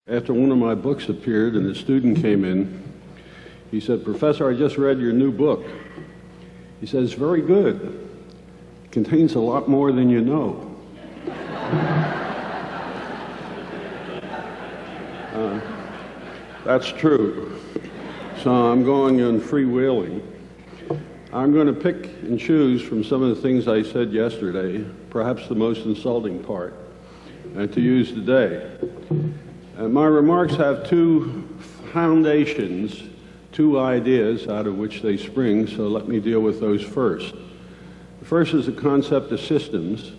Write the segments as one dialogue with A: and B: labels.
A: After one of my books appeared and a student came in, he said, "Professor, I just read your new book." He says, "Very good. It contains a lot more than you know." That's true. So I'm going on freewheeling. I'm going to pick and choose from some of the things I said yesterday, perhaps the most insulting part, to use today. My remarks have two foundations, two ideas out of which they spring, so let me deal with those first. The first is the concept of systems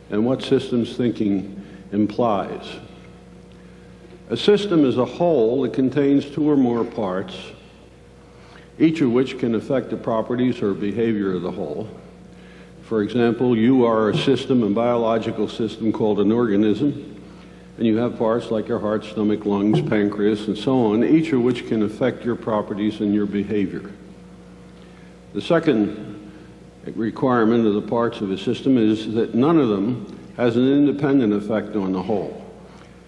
A: and what systems thinking implies. A system is a whole that contains two or more parts, each of which can affect the properties or behavior of the whole. For example, you are a system, a biological system called an organism, and you have parts like your heart, stomach, lungs, pancreas, and so on, each of which can affect your properties and your behavior. The second requirement of the parts of a system is that none of them has an independent effect on the whole.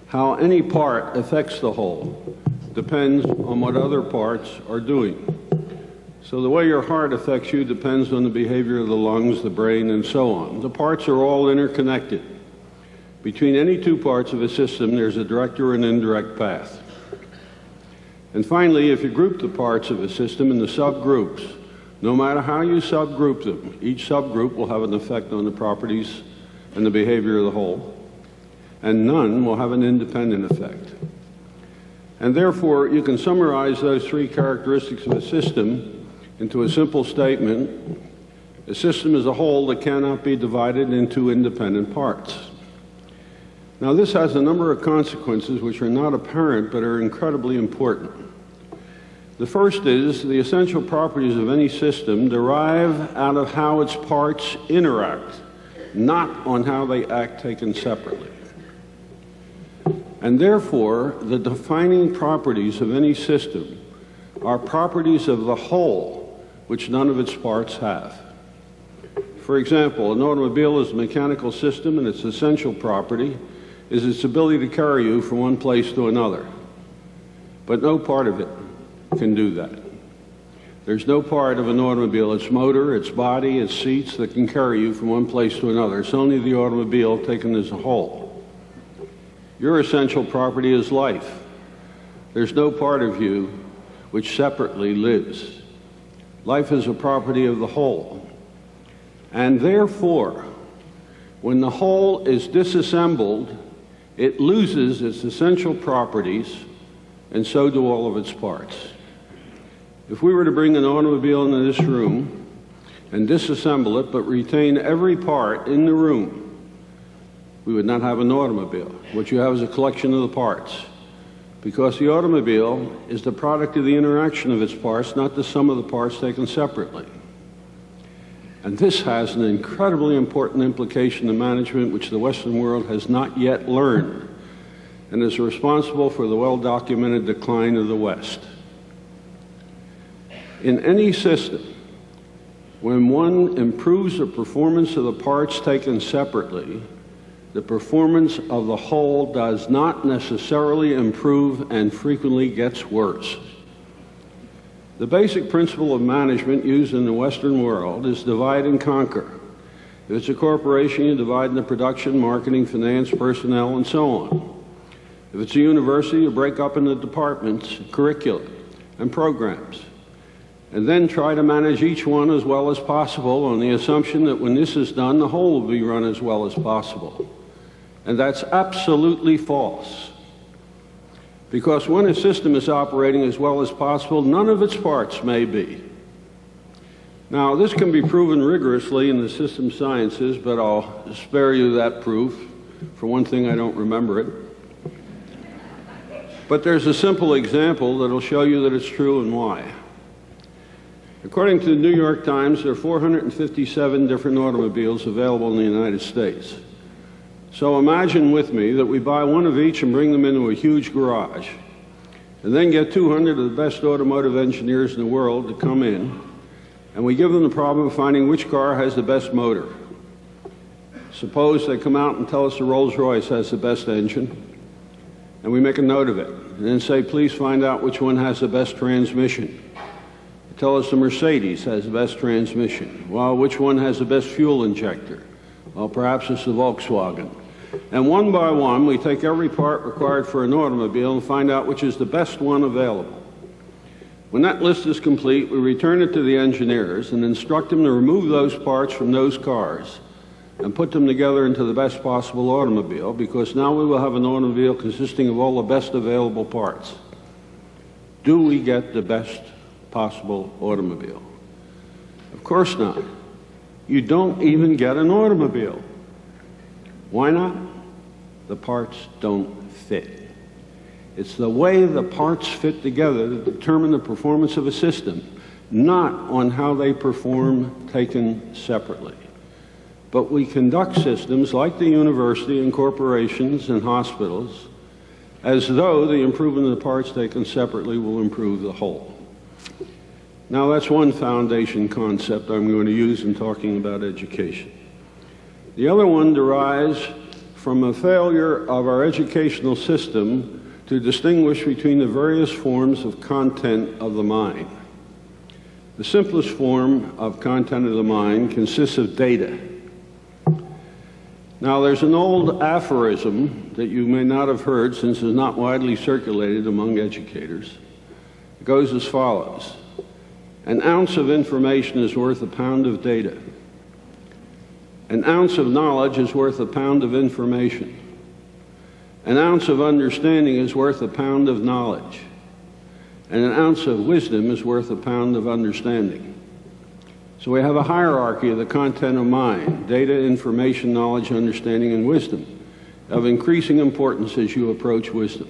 A: How any part affects the whole depends on what other parts are doing. So the way your heart affects you depends on the behavior of the lungs, the brain, and so on. The parts are all interconnected. Between any two parts of a system, there's a direct or an indirect path. And finally, if you group the parts of a system into subgroups, no matter how you subgroup them, each subgroup will have an effect on the properties and the behavior of the whole, and none will have an independent effect. And therefore, you can summarize those three characteristics of a system into a simple statement: a system is a whole that cannot be divided into independent parts. Now, this has a number of consequences which are not apparent but are incredibly important. The first is the essential properties of any system derive out of how its parts interact, not on how they act taken separately. And therefore, the defining properties of any system are properties of the whole, which none of its parts have. For example, an automobile is a mechanical system, and its essential property is its ability to carry you from one place to another. But no part of it can do that. There's no part of an automobile, its motor, its body, its seats, that can carry you from one place to another. It's only the automobile taken as a whole. Your essential property is life. There's no part of you which separately lives. Life is a property of the whole. And therefore, when the whole is disassembled, it loses its essential properties, and so do all of its parts. If we were to bring an automobile into this room and disassemble it, but retain every part in the room, we would not have an automobile. What you have is a collection of the parts, because the automobile is the product of the interaction of its parts, not the sum of the parts taken separately. And this has an incredibly important implication in management which the Western world has not yet learned, and is responsible for the well-documented decline of the West. In any system, when one improves the performance of the parts taken separately, the performance of the whole does not necessarily improve and frequently gets worse. The basic principle of management used in the Western world is divide and conquer. If it's a corporation, you divide into production, marketing, finance, personnel, and so on. If it's a university, you break up into departments, curricula, and programs, and then try to manage each one as well as possible on the assumption that when this is done, the whole will be run as well as possible. And that's absolutely false. Because when a system is operating as well as possible, none of its parts may be. Now, this can be proven rigorously in the system sciences, but I'll spare you that proof. For one thing, I don't remember it. But there's a simple example that'll show you that it's true and why. According to the New York Times, there are 457 different automobiles available in the United States. So imagine with me that we buy one of each and bring them into a huge garage, and then get 200 of the best automotive engineers in the world to come in, and we give them the problem of finding which car has the best motor. Suppose they come out and tell us the Rolls-Royce has the best engine, and we make a note of it, and then say, please find out which one has the best transmission. Tell us the Mercedes has the best transmission. Well, which one has the best fuel injector? Well, perhaps it's the Volkswagen. And one by one, we take every part required for an automobile and find out which is the best one available. When that list is complete, we return it to the engineers and instruct them to remove those parts from those cars and put them together into the best possible automobile, because now we will have an automobile consisting of all the best available parts. Do we get the best possible automobile? Of course not. You don't even get an automobile. Why not? The parts don't fit. It's the way the parts fit together that determine the performance of a system, not on how they perform taken separately. But we conduct systems like the university and corporations and hospitals as though the improvement of the parts taken separately will improve the whole. Now, that's one foundation concept I'm going to use in talking about education. The other one derives from a failure of our educational system to distinguish between the various forms of content of the mind. The simplest form of content of the mind consists of data. Now, there's an old aphorism that you may not have heard, since it's not widely circulated among educators. It goes as follows: an ounce of information is worth a pound of data. An ounce of knowledge is worth a pound of information. An ounce of understanding is worth a pound of knowledge. And an ounce of wisdom is worth a pound of understanding. So we have a hierarchy of the content of mind: data, information, knowledge, understanding, and wisdom, of increasing importance as you approach wisdom.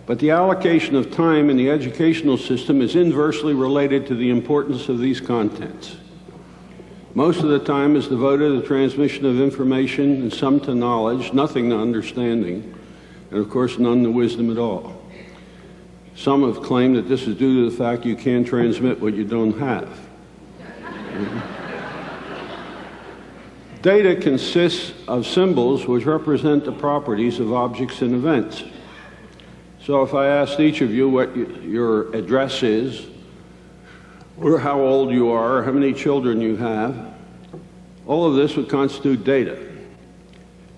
A: But the allocation of time in the educational system is inversely related to the importance of these contents. Most of the time is devoted to the transmission of information, and some to knowledge, nothing to understanding, and of course none to wisdom at all. Some have claimed that this is due to the fact you can't transmit what you don't have. Data consists of symbols which represent the properties of objects and events. So if I asked each of you what your address is, or how old you are, or how many children you have, all of this would constitute data.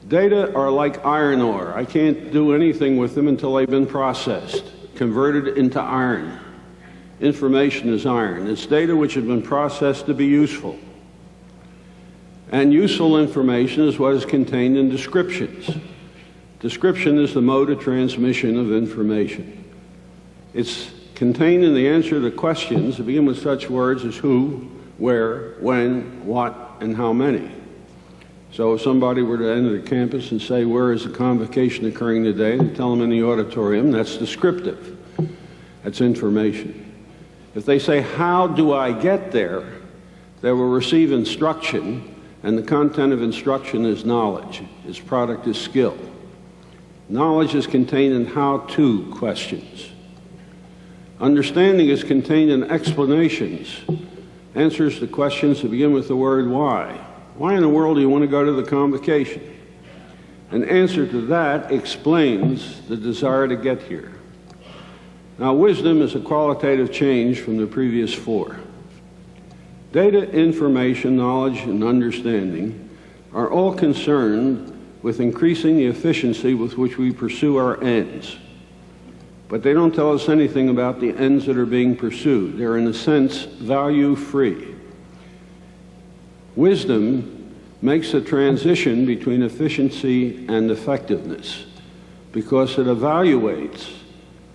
A: Data are like iron ore. I can't do anything with them until they've been processed, converted into iron. Information is iron. It's data which has been processed to be useful. And useful information is what is contained in descriptions. Description is the mode of transmission of information. It's contained in the answer to questions that begin with such words as who, where, when, what, and how many. So if somebody were to enter the campus and say, where is the convocation occurring today, and tell them in the auditorium, that's descriptive. That's information. If they say, how do I get there, they will receive instruction, and the content of instruction is knowledge. Its product is skill. Knowledge is contained in how-to questions. Understanding is contained in explanations, answers to questions that begin with the word why. Why in the world do you want to go to the convocation? An answer to that explains the desire to get here. Now, wisdom is a qualitative change from the previous four. Data, information, knowledge, and understanding are all concerned with increasing the efficiency with which we pursue our ends. But they don't tell us anything about the ends that are being pursued. They're, in a sense, value-free. Wisdom makes a transition between efficiency and effectiveness because it evaluates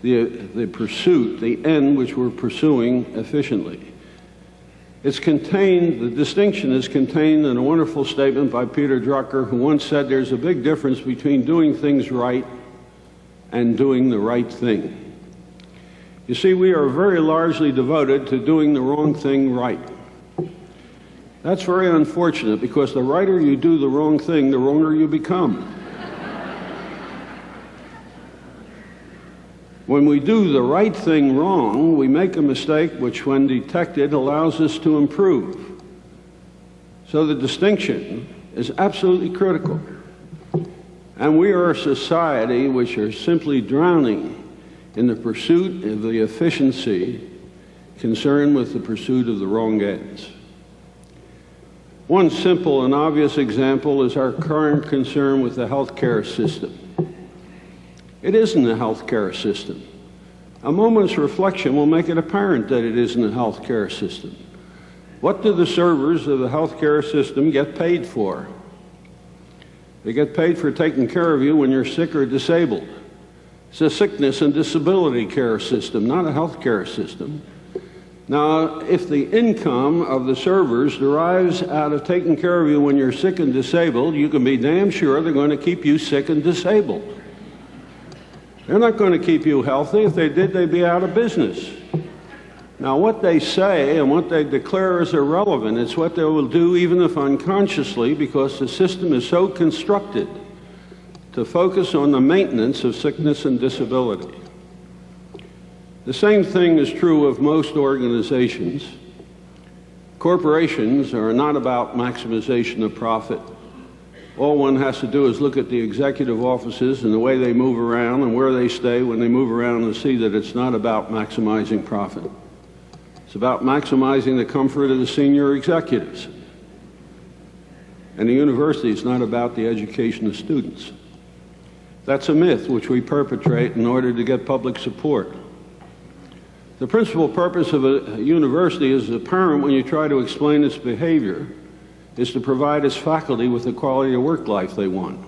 A: the pursuit, the end which we're pursuing efficiently. It's contained, the distinction is contained in a wonderful statement by Peter Drucker, who once said there's a big difference between doing things right and doing the right thing. You see, we are very largely devoted to doing the wrong thing right. That's very unfortunate, because the righter you do the wrong thing, the wronger you become. When we do the right thing wrong, we make a mistake which, when detected, allows us to improve. So the distinction is absolutely critical. And we are a society which are simply drowning in the pursuit of the efficiency concerned with the pursuit of the wrong ends. One simple and obvious example is our current concern with the healthcare system. It isn't a healthcare system. A moment's reflection will make it apparent that it isn't a healthcare system. What do the servers of the healthcare system get paid for? They get paid for taking care of you when you're sick or disabled. It's a sickness and disability care system, not a healthcare system. Now, if the income of the servers derives out of taking care of you when you're sick and disabled, you can be damn sure they're going to keep you sick and disabled. They're not going to keep you healthy. If they did, they'd be out of business. Now, what they say and what they declare is irrelevant. It's what they will do, even if unconsciously, because the system is so constructed to focus on the maintenance of sickness and disability. The same thing is true of most organizations. Corporations are not about maximization of profit. All one has to do is look at the executive offices and the way they move around and where they stay when they move around and see that it's not about maximizing profit. It's about maximizing the comfort of the senior executives. And the university is not about the education of students. That's a myth which we perpetrate in order to get public support. The principal purpose of a university is apparent when you try to explain its behavior, is to provide its faculty with the quality of work life they want.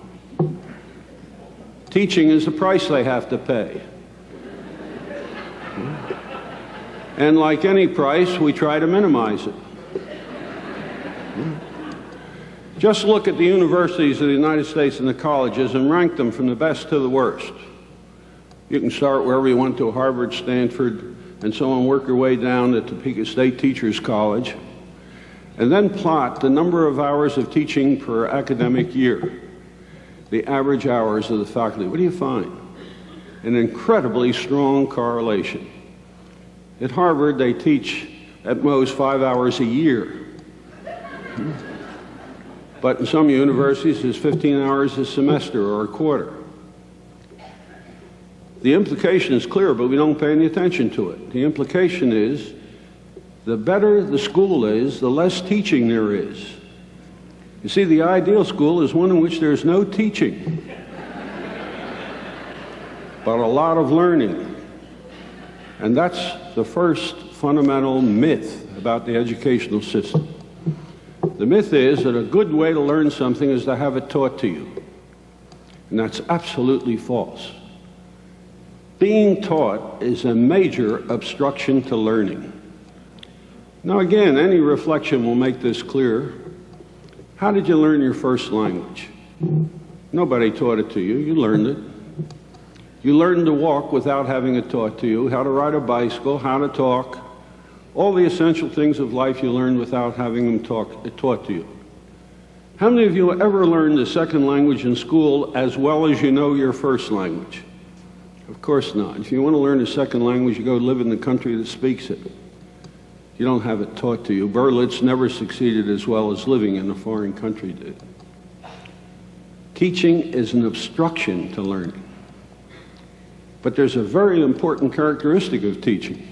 A: Teaching is the price they have to pay. And like any price, we try to minimize it. Just look at the universities of the United States and the colleges and rank them from the best to the worst. You can start wherever you want to, Harvard, Stanford, and so on, work your way down at Topeka State Teachers College, and then plot the number of hours of teaching per academic year, the average hours of the faculty. What do you find? An incredibly strong correlation. At Harvard, they teach at most 5 hours a year. But in some universities, it's 15 hours a semester or a quarter. The implication is clear, but we don't pay any attention to it. The implication is, the better the school is, the less teaching there is. You see, the ideal school is one in which there's no teaching, but a lot of learning. And that's the first fundamental myth about the educational system. The myth is that a good way to learn something is to have it taught to you. And that's absolutely false. Being taught is a major obstruction to learning. Now again, any reflection will make this clear. How did you learn your first language? Nobody taught it to you. You learned it. You learned to walk without having it taught to you, how to ride a bicycle, how to talk. All the essential things of life you learned without having them taught to you. How many of you ever learned a second language in school as well as you know your first language? Of course not. If you want to learn a second language, you go live in the country that speaks it. You don't have it taught to you. Berlitz never succeeded as well as living in a foreign country did. Teaching is an obstruction to learning. But there's a very important characteristic of teaching.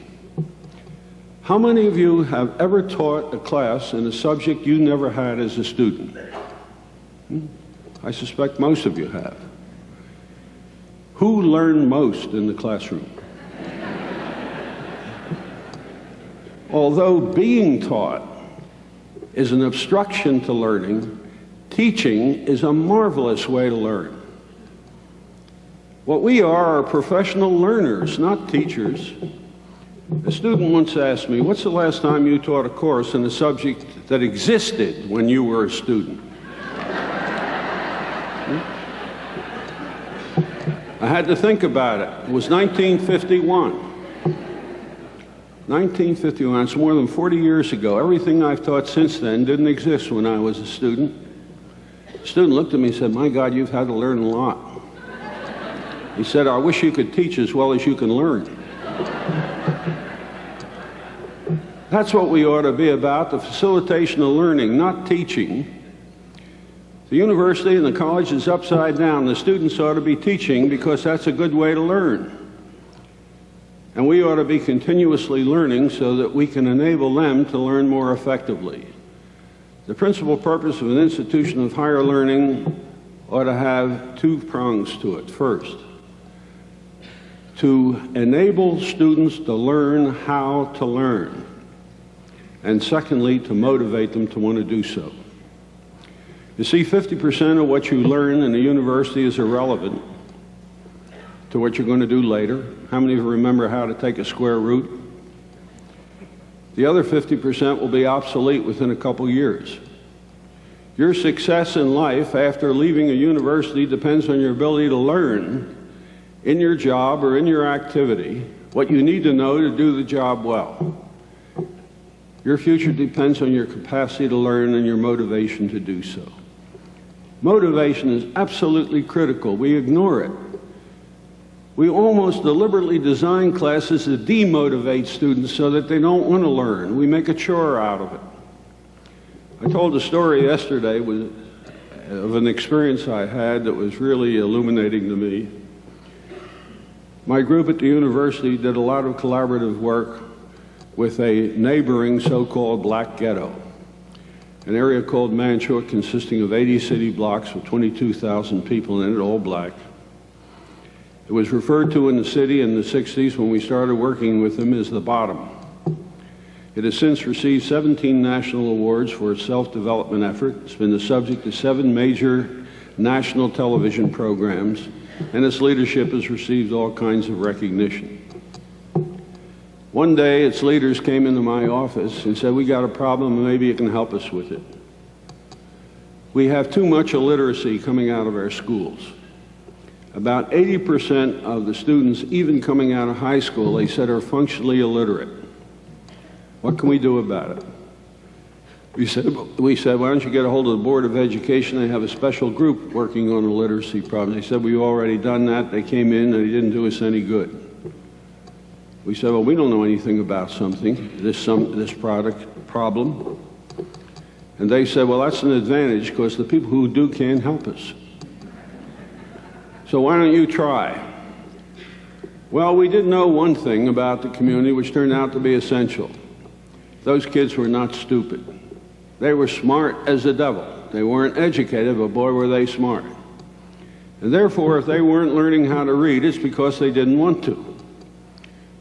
A: How many of you have ever taught a class in a subject you never had as a student? I suspect most of you have. Who learned most in the classroom? Although being taught is an obstruction to learning, teaching is a marvelous way to learn. What we are professional learners, not teachers. A student once asked me, "What's the last time you taught a course in a subject that existed when you were a student?" I had to think about it. It was 1951. 1951, it's more than 40 years ago. Everything I've taught since then didn't exist when I was a student. The student looked at me and said, "My God, you've had to learn a lot." He said, "I wish you could teach as well as you can learn." That's what we ought to be about, the facilitation of learning, not teaching. The university and the college is upside down. The students ought to be teaching because that's a good way to learn. And we ought to be continuously learning so that we can enable them to learn more effectively. The principal purpose of an institution of higher learning ought to have two prongs to it. First, to enable students to learn how to learn. And secondly, to motivate them to want to do so. You see, 50% of what you learn in the university is irrelevant to what you're going to do later. How many of you remember how to take a square root? The other 50% will be obsolete within a couple years. Your success in life after leaving a university depends on your ability to learn in your job or in your activity what you need to know to do the job well. Your future depends on your capacity to learn and your motivation to do so. Motivation is absolutely critical. We ignore it. We almost deliberately design classes to demotivate students so that they don't want to learn. We make a chore out of it. I told a story yesterday of an experience I had that was really illuminating to me. My group at the university did a lot of collaborative work with a neighboring so-called black ghetto, an area called Mantua consisting of 80 city blocks with 22,000 people in it, all black. It was referred to in the city in the 60s when we started working with them as the Bottom. It has since received 17 national awards for its self-development effort. It's been the subject of 7 major national television programs, and its leadership has received all kinds of recognition. One day, its leaders came into my office and said, "We got a problem, and maybe you can help us with it. We have too much illiteracy coming out of our schools. About 80% of the students, even coming out of high school, they said are functionally illiterate. What can we do about it?" We said, "Why don't you get a hold of the Board of Education? They have a special group working on the literacy problem." They said, "We've already done that." They came in and they didn't do us any good. We said, "Well, we don't know anything about this problem." And they said, "Well, that's an advantage because the people who do can't help us. So why don't you try?" Well, we did know one thing about the community which turned out to be essential. Those kids were not stupid. They were smart as the devil. They weren't educated, but boy, were they smart. And therefore, if they weren't learning how to read, it's because they didn't want to.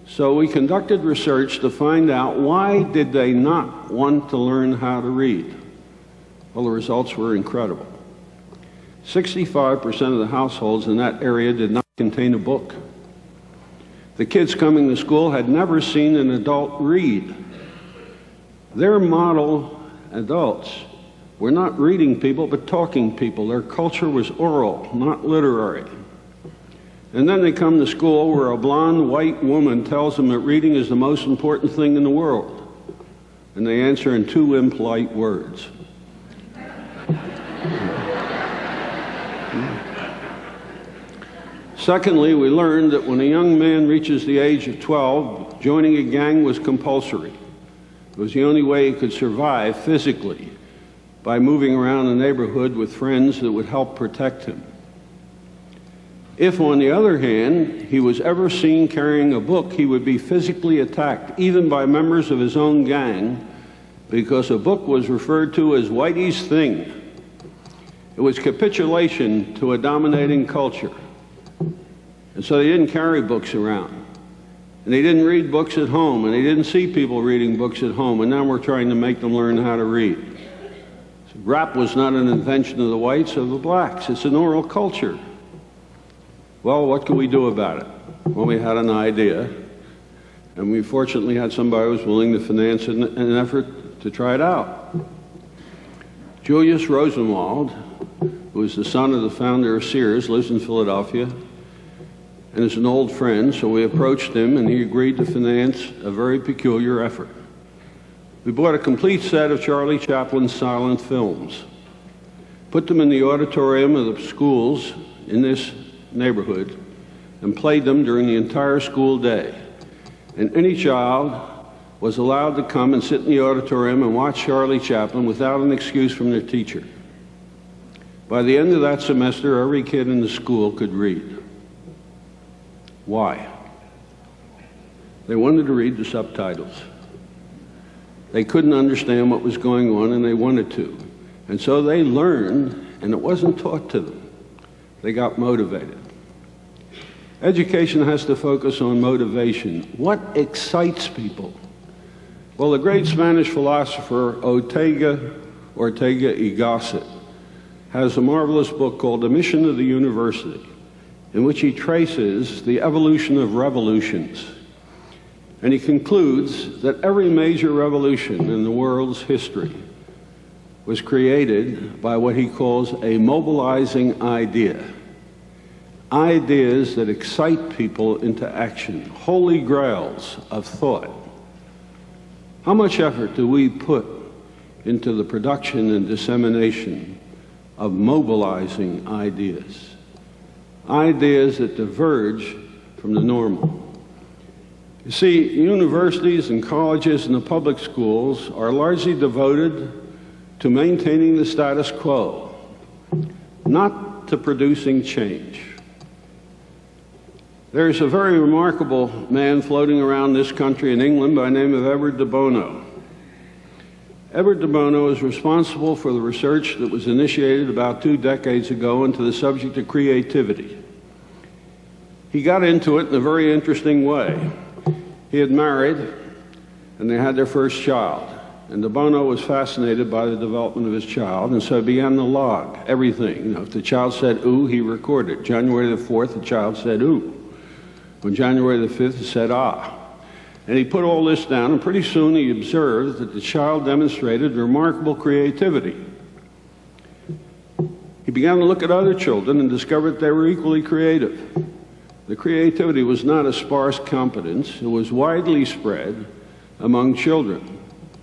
A: So we conducted research to find out why did they not want to learn how to read. Well, the results were incredible. 65% of the households in that area did not contain a book. The kids coming to school had never seen an adult read. Their model adults were not reading people, but talking people. Their culture was oral, not literary. And then they come to school where a blonde white woman tells them that reading is the most important thing in the world. And they answer in 2 impolite words. Secondly, we learned that when a young man reaches the age of 12, joining a gang was compulsory. It was the only way he could survive physically, by moving around the neighborhood with friends that would help protect him. If, on the other hand, he was ever seen carrying a book, he would be physically attacked, even by members of his own gang, because a book was referred to as Whitey's thing. It was capitulation to a dominating culture. And so they didn't carry books around. And they didn't read books at home, and they didn't see people reading books at home, and now we're trying to make them learn how to read. So rap was not an invention of the whites or the blacks. It's an oral culture. Well, what could we do about it? Well, we had an idea, and we fortunately had somebody who was willing to finance an effort to try it out. Julius Rosenwald, who is the son of the founder of Sears, lives in Philadelphia, and is an old friend, so we approached him, and he agreed to finance a very peculiar effort. We bought a complete set of Charlie Chaplin's silent films, put them in the auditorium of the schools in this neighborhood, and played them during the entire school day. And any child was allowed to come and sit in the auditorium and watch Charlie Chaplin without an excuse from their teacher. By the end of that semester, every kid in the school could read. Why? They wanted to read the subtitles. They couldn't understand what was going on, and they wanted to. And so they learned, and it wasn't taught to them. They got motivated. Education has to focus on motivation. What excites people? Well, the great Spanish philosopher Ortega y Gasset has a marvelous book called The Mission of the University, in which he traces the evolution of revolutions. And he concludes that every major revolution in the world's history was created by what he calls a mobilizing idea. Ideas that excite people into action, holy grails of thought. How much effort do we put into the production and dissemination of mobilizing ideas? Ideas that diverge from the normal. You see, universities and colleges and the public schools are largely devoted to maintaining the status quo, not to producing change. There's a very remarkable man floating around this country in England by the name of Edward de Bono. Edward de Bono is responsible for the research that was initiated about 2 decades ago into the subject of creativity. He got into it in a very interesting way. He had married, and they had their first child. And de Bono was fascinated by the development of his child, and so he began to log everything. You know, if the child said ooh, he recorded. January the 4th, the child said ooh. On January the 5th, it said ah. And he put all this down, and pretty soon he observed that the child demonstrated remarkable creativity. He began to look at other children and discovered they were equally creative. The creativity was not a sparse competence, it was widely spread among children.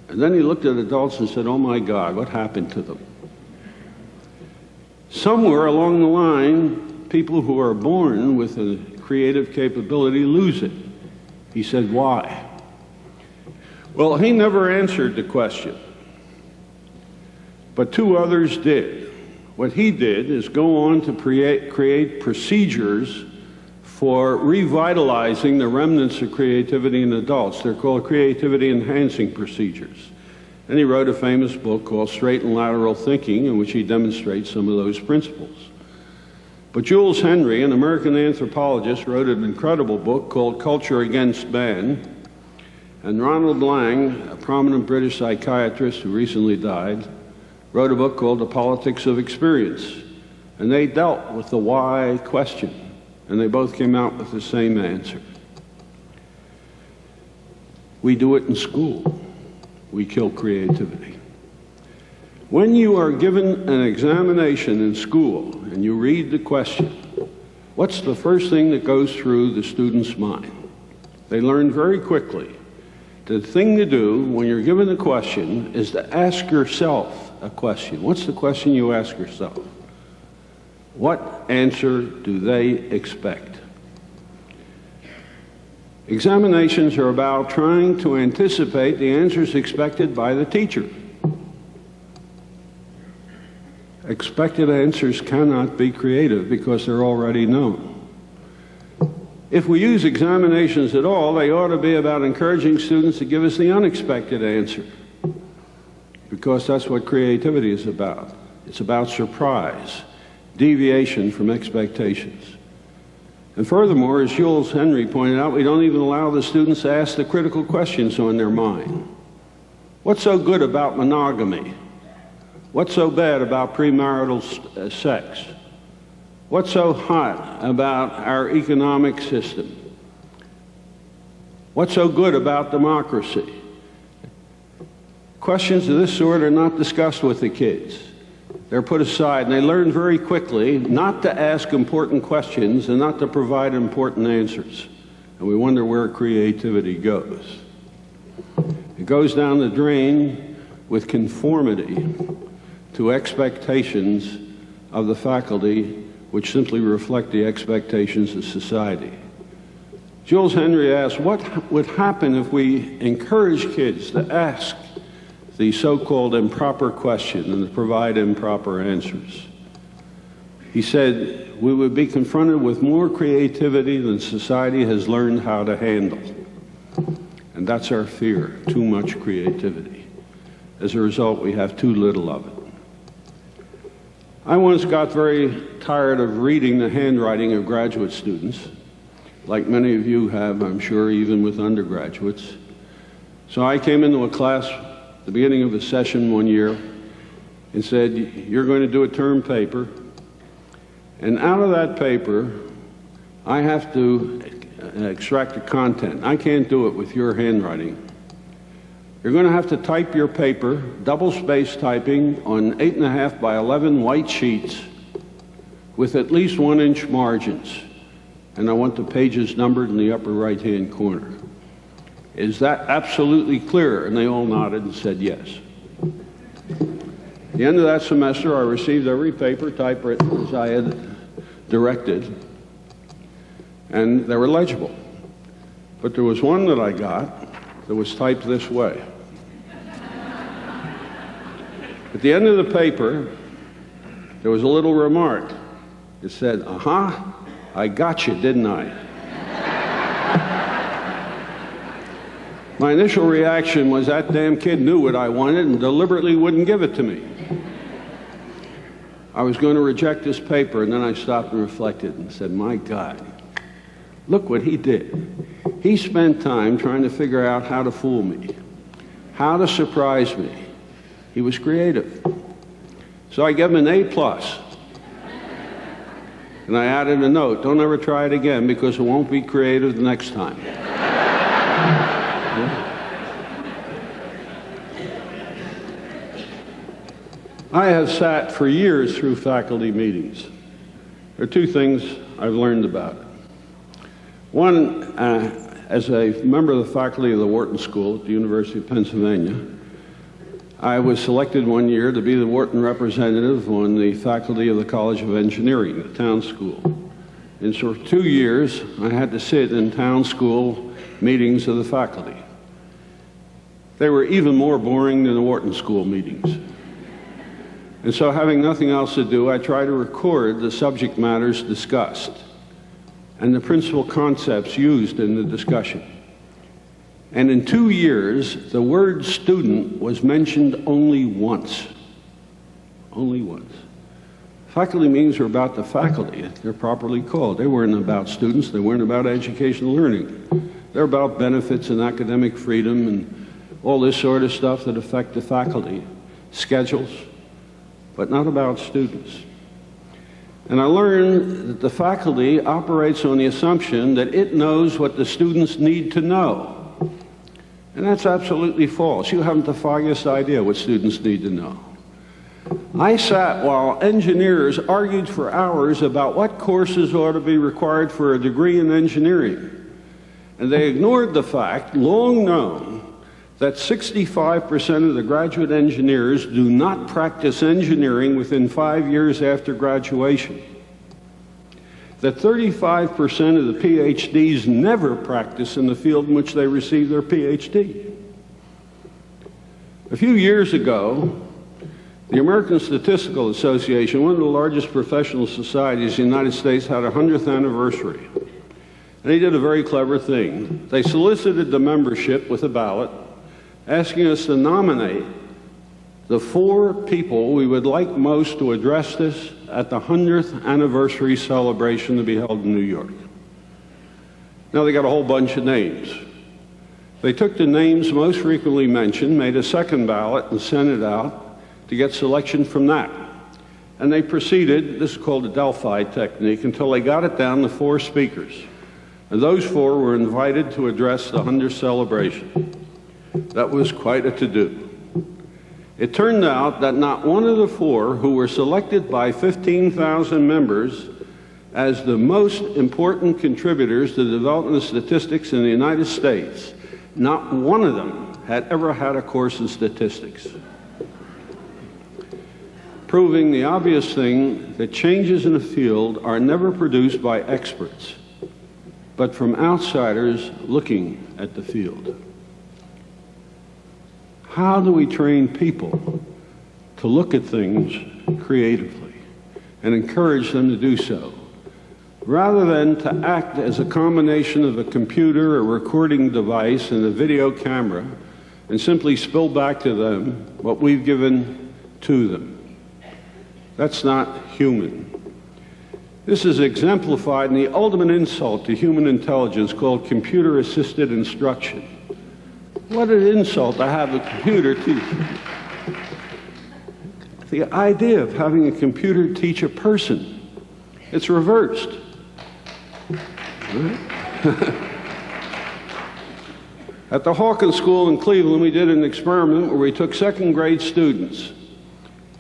A: And then he looked at adults and said, oh my God, what happened to them? Somewhere along the line, people who are born with a creative capability lose it. He said, why? Well, he never answered the question, but 2 others did. What he did is go on to create procedures for revitalizing the remnants of creativity in adults. They're called creativity-enhancing procedures. And he wrote a famous book called Straight and Lateral Thinking, in which he demonstrates some of those principles. But Jules Henry, an American anthropologist, wrote an incredible book called Culture Against Man. And Ronald Lang, a prominent British psychiatrist who recently died, wrote a book called The Politics of Experience. And they dealt with the why question. And they both came out with the same answer. We do it in school. We kill creativity. When you are given an examination in school and you read the question, what's the first thing that goes through the student's mind? They learn very quickly. The thing to do when you're given a question is to ask yourself a question. What's the question you ask yourself? What answer do they expect? Examinations are about trying to anticipate the answers expected by the teacher. Expected answers cannot be creative because they're already known. If we use examinations at all, they ought to be about encouraging students to give us the unexpected answer, because that's what creativity is about. It's about surprise, deviation from expectations. And furthermore, as Jules Henry pointed out, we don't even allow the students to ask the critical questions on their mind. What's so good about monogamy? What's so bad about premarital sex? What's so hot about our economic system? What's so good about democracy? Questions of this sort are not discussed with the kids. They're put aside, and they learn very quickly not to ask important questions and not to provide important answers. And we wonder where creativity goes. It goes down the drain with conformity to expectations of the faculty, which simply reflect the expectations of society. Jules Henry asked, what would happen if we encourage kids to ask the so-called improper question and to provide improper answers? He said, we would be confronted with more creativity than society has learned how to handle. And that's our fear, too much creativity. As a result, we have too little of it. I once got very tired of reading the handwriting of graduate students, like many of you have, I'm sure, even with undergraduates. So I came into a class at the beginning of a session one year and said, you're going to do a term paper, and out of that paper, I have to extract the content. I can't do it with your handwriting. You're going to have to type your paper, double-spaced typing, on 8.5 by 11 white sheets with at least 1-inch margins. And I want the pages numbered in the upper right-hand corner. Is that absolutely clear? And they all nodded and said yes. At the end of that semester, I received every paper typewritten as I had directed, and they were legible. But there was one that I got that was typed this way. At the end of the paper, there was a little remark. It said, I got you, didn't I? My initial reaction was that damn kid knew what I wanted and deliberately wouldn't give it to me. I was going to reject this paper, and then I stopped and reflected and said, my God, look what he did. He spent time trying to figure out how to fool me, how to surprise me. He was creative. So I gave him an A+. And I added a note, don't ever try it again because it won't be creative the next time. I have sat for years through faculty meetings. There are two things I've learned about it. One, as a member of the faculty of the Wharton School at the University of Pennsylvania, I was selected one year to be the Wharton representative on the faculty of the College of Engineering, the town school. And so for 2 years, I had to sit in town school meetings of the faculty. They were even more boring than the Wharton School meetings. And so having nothing else to do, I tried to record the subject matters discussed and the principal concepts used in the discussion. And in 2 years, the word student was mentioned only once. Only once. Faculty meetings are about the faculty. They're properly called. They weren't about students. They weren't about educational learning. They're about benefits and academic freedom and all this sort of stuff that affect the faculty. Schedules, but not about students. And I learned that the faculty operates on the assumption that it knows what the students need to know. And that's absolutely false. You haven't the foggiest idea what students need to know. I sat while engineers argued for hours about what courses ought to be required for a degree in engineering. And they ignored the fact, long known, that 65% of the graduate engineers do not practice engineering within 5 years after graduation. That 35% of the PhDs never practice in the field in which they receive their PhD. A few years ago, the American Statistical Association, one of the largest professional societies in the United States, had a 100th anniversary. And they did a very clever thing. They solicited the membership with a ballot, asking us to nominate the 4 people we would like most to address this at the 100th anniversary celebration to be held in New York. Now they got a whole bunch of names. They took the names most frequently mentioned, made a second ballot, and sent it out to get selection from that. And they proceeded, this is called the Delphi technique, until they got it down to 4 speakers. And those 4 were invited to address the 100th celebration. That was quite a to-do. It turned out that not one of the 4 who were selected by 15,000 members as the most important contributors to the development of statistics in the United States, not one of them had ever had a course in statistics. Proving the obvious thing that changes in a field are never produced by experts, but from outsiders looking at the field. How do we train people to look at things creatively and encourage them to do so, rather than to act as a combination of a computer, a recording device, and a video camera, and simply spill back to them what we've given to them. That's not human. This is exemplified in the ultimate insult to human intelligence called computer-assisted instruction. What an insult to have a computer teach. The idea of having a computer teach a person, it's reversed. Right? At the Hawkins School in Cleveland, we did an experiment where we took second-grade students.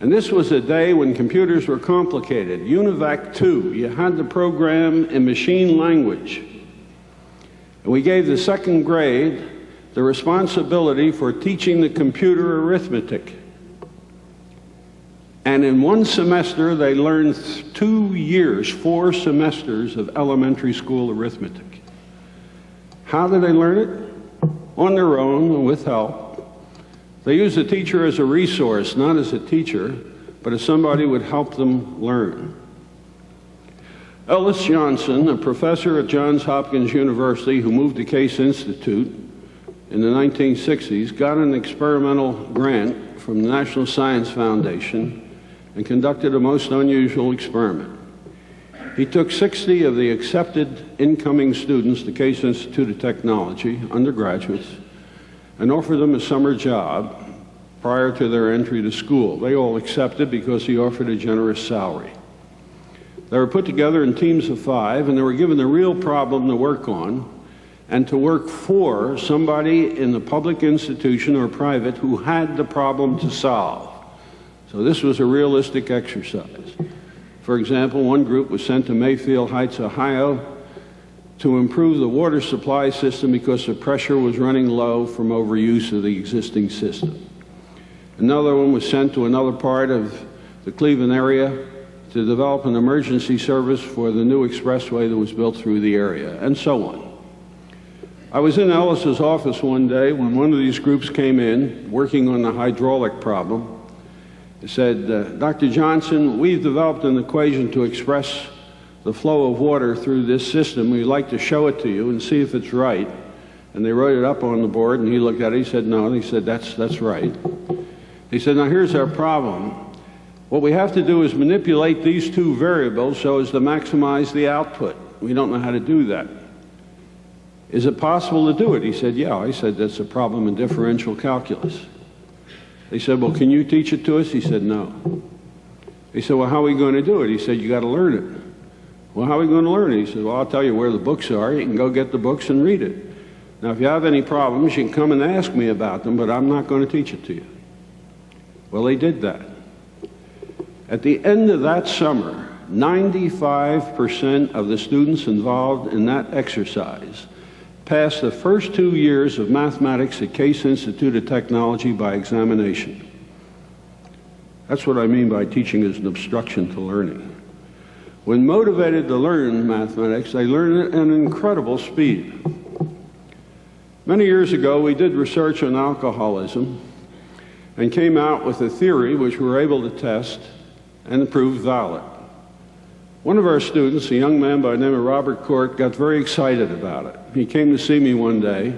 A: And this was a day when computers were complicated. UNIVAC 2, you had to program in machine language. And we gave the second grade the responsibility for teaching the computer arithmetic. And in one semester, they learned 2 years, 4 semesters of elementary school arithmetic. How did they learn it? On their own, with help. They used the teacher as a resource, not as a teacher, but as somebody who would help them learn. Ellis Johnson, a professor at Johns Hopkins University who moved to Case Institute in the 1960s, got an experimental grant from the National Science Foundation and conducted a most unusual experiment. He took 60 of the accepted incoming students to Case Institute of Technology, undergraduates, and offered them a summer job prior to their entry to school. They all accepted because he offered a generous salary. They were put together in teams of 5, and they were given a real problem to work on and to work for somebody in the public institution or private who had the problem to solve. So this was a realistic exercise. For example, one group was sent to Mayfield Heights, Ohio, to improve the water supply system because the pressure was running low from overuse of the existing system. Another one was sent to another part of the Cleveland area to develop an emergency service for the new expressway that was built through the area, and so on. I was in Ellis's office one day when one of these groups came in, working on the hydraulic problem. He said, Dr. Johnson, we've developed an equation to express the flow of water through this system. We'd like to show it to you and see if it's right. And they wrote it up on the board, and he looked at it. He said, no. And he said, that's right. He said, now here's our problem. What we have to do is manipulate these 2 variables so as to maximize the output. We don't know how to do that. Is it possible to do it? He said, yeah. I said, that's a problem in differential calculus. They said, well, can you teach it to us? He said, no. He said, well, how are we going to do it? He said, you got to learn it. Well, how are we going to learn it? He said, well, I'll tell you where the books are. You can go get the books and read it. Now, if you have any problems, you can come and ask me about them, but I'm not going to teach it to you. Well, they did that. At the end of that summer, 95% of the students involved in that exercise passed the first 2 years of mathematics at Case Institute of Technology by examination. That's what I mean by teaching is an obstruction to learning. When motivated to learn mathematics, they learn it at an incredible speed. Many years ago, we did research on alcoholism and came out with a theory which we were able to test and prove valid. One of our students, a young man by the name of Robert Court, got very excited about it. He came to see me one day.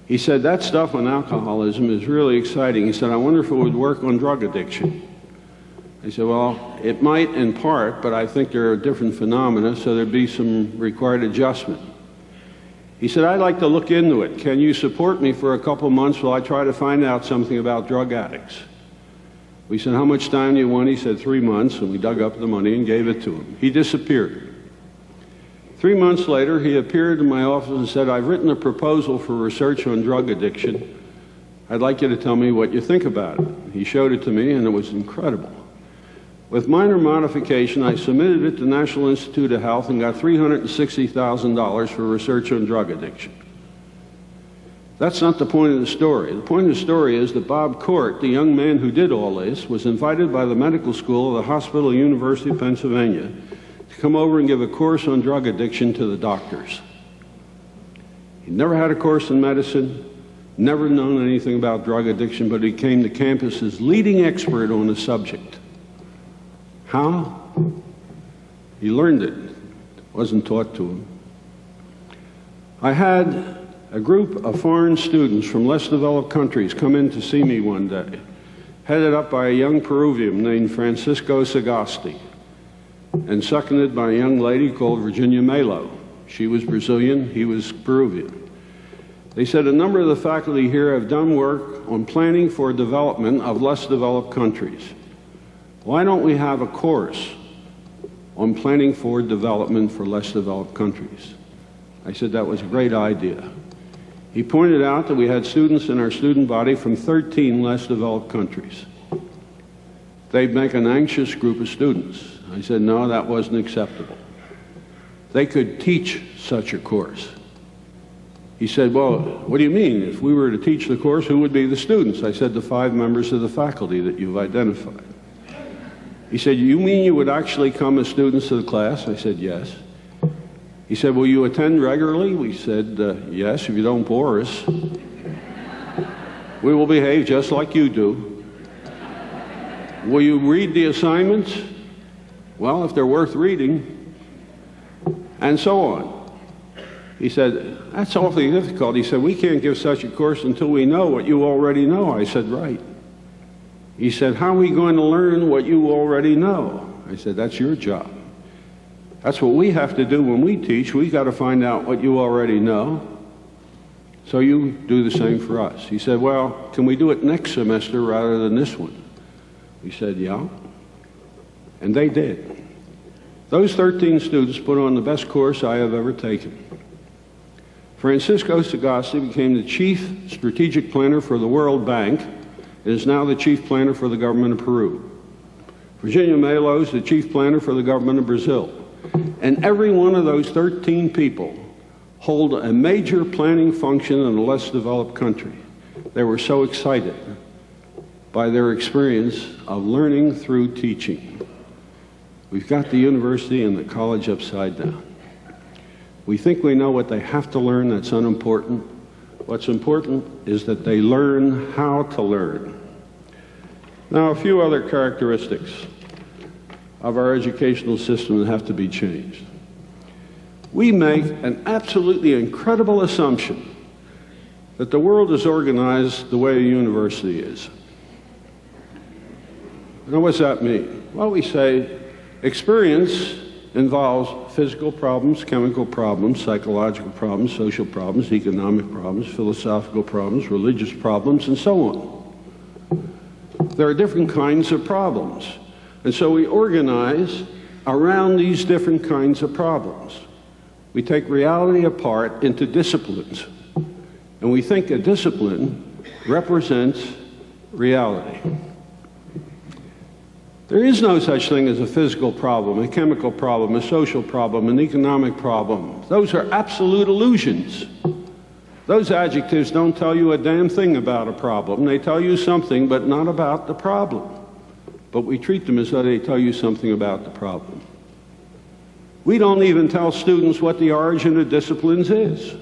A: He said, that stuff on alcoholism is really exciting. He said, I wonder if it would work on drug addiction. I said, well, it might in part, but I think there are different phenomena, so there'd be some required adjustment. He said, I'd like to look into it. Can you support me for a couple months while I try to find out something about drug addicts? We said, how much time do you want? He said, 3 months, and we dug up the money and gave it to him. He disappeared. 3 months later, he appeared in my office and said, I've written a proposal for research on drug addiction. I'd like you to tell me what you think about it. He showed it to me, and it was incredible. With minor modification, I submitted it to the National Institute of Health and got $360,000 for research on drug addiction. That's not the point of the story. The point of the story is that Bob Court, the young man who did all this, was invited by the medical school of the Hospital University of Pennsylvania to come over and give a course on drug addiction to the doctors. He'd never had a course in medicine, never known anything about drug addiction, but he came to campus as leading expert on the subject. How? He learned it. It wasn't taught to him. I had a group of foreign students from less developed countries come in to see me one day, headed up by a young Peruvian named Francisco Sagasti, and seconded by a young lady called Virginia Melo. She was Brazilian, he was Peruvian. They said a number of the faculty here have done work on planning for development of less developed countries. Why don't we have a course on planning for development for less developed countries? I said that was a great idea. He pointed out that we had students in our student body from 13 less developed countries. They'd make an anxious group of students. I said, no, that wasn't acceptable. They could teach such a course. He said, well, what do you mean? If we were to teach the course, who would be the students? I said, the 5 members of the faculty that you've identified. He said, you mean you would actually come as students to the class? I said, yes. He said, will you attend regularly? We said, yes, if you don't bore us. We will behave just like you do. Will you read the assignments? Well, if they're worth reading. And so on. He said, that's awfully difficult. He said, we can't give such a course until we know what you already know. I said, right. He said, how are we going to learn what you already know? I said, that's your job. That's what we have to do when we teach. We've got to find out what you already know. So you do the same for us. He said, well, can we do it next semester rather than this one? We said, yeah. And they did. Those 13 students put on the best course I have ever taken. Francisco Sagasti became the chief strategic planner for the World Bank and is now the chief planner for the government of Peru. Virginia Melo is the chief planner for the government of Brazil. And every one of those 13 people hold a major planning function in a less developed country. They were so excited by their experience of learning through teaching. We've got the university and the college upside down. We think we know what they have to learn. That's unimportant. What's important is that they learn how to learn. Now, a few other characteristics of our educational system that have to be changed. We make an absolutely incredible assumption that the world is organized the way a university is. Now, what's that mean? Well, we say experience involves physical problems, chemical problems, psychological problems, social problems, economic problems, philosophical problems, religious problems, and so on. There are different kinds of problems. And so we organize around these different kinds of problems. We take reality apart into disciplines. And we think a discipline represents reality. There is no such thing as a physical problem, a chemical problem, a social problem, an economic problem. Those are absolute illusions. Those adjectives don't tell you a damn thing about a problem. They tell you something, but not about the problem. But we treat them as though they tell you something about the problem. We don't even tell students what the origin of disciplines is.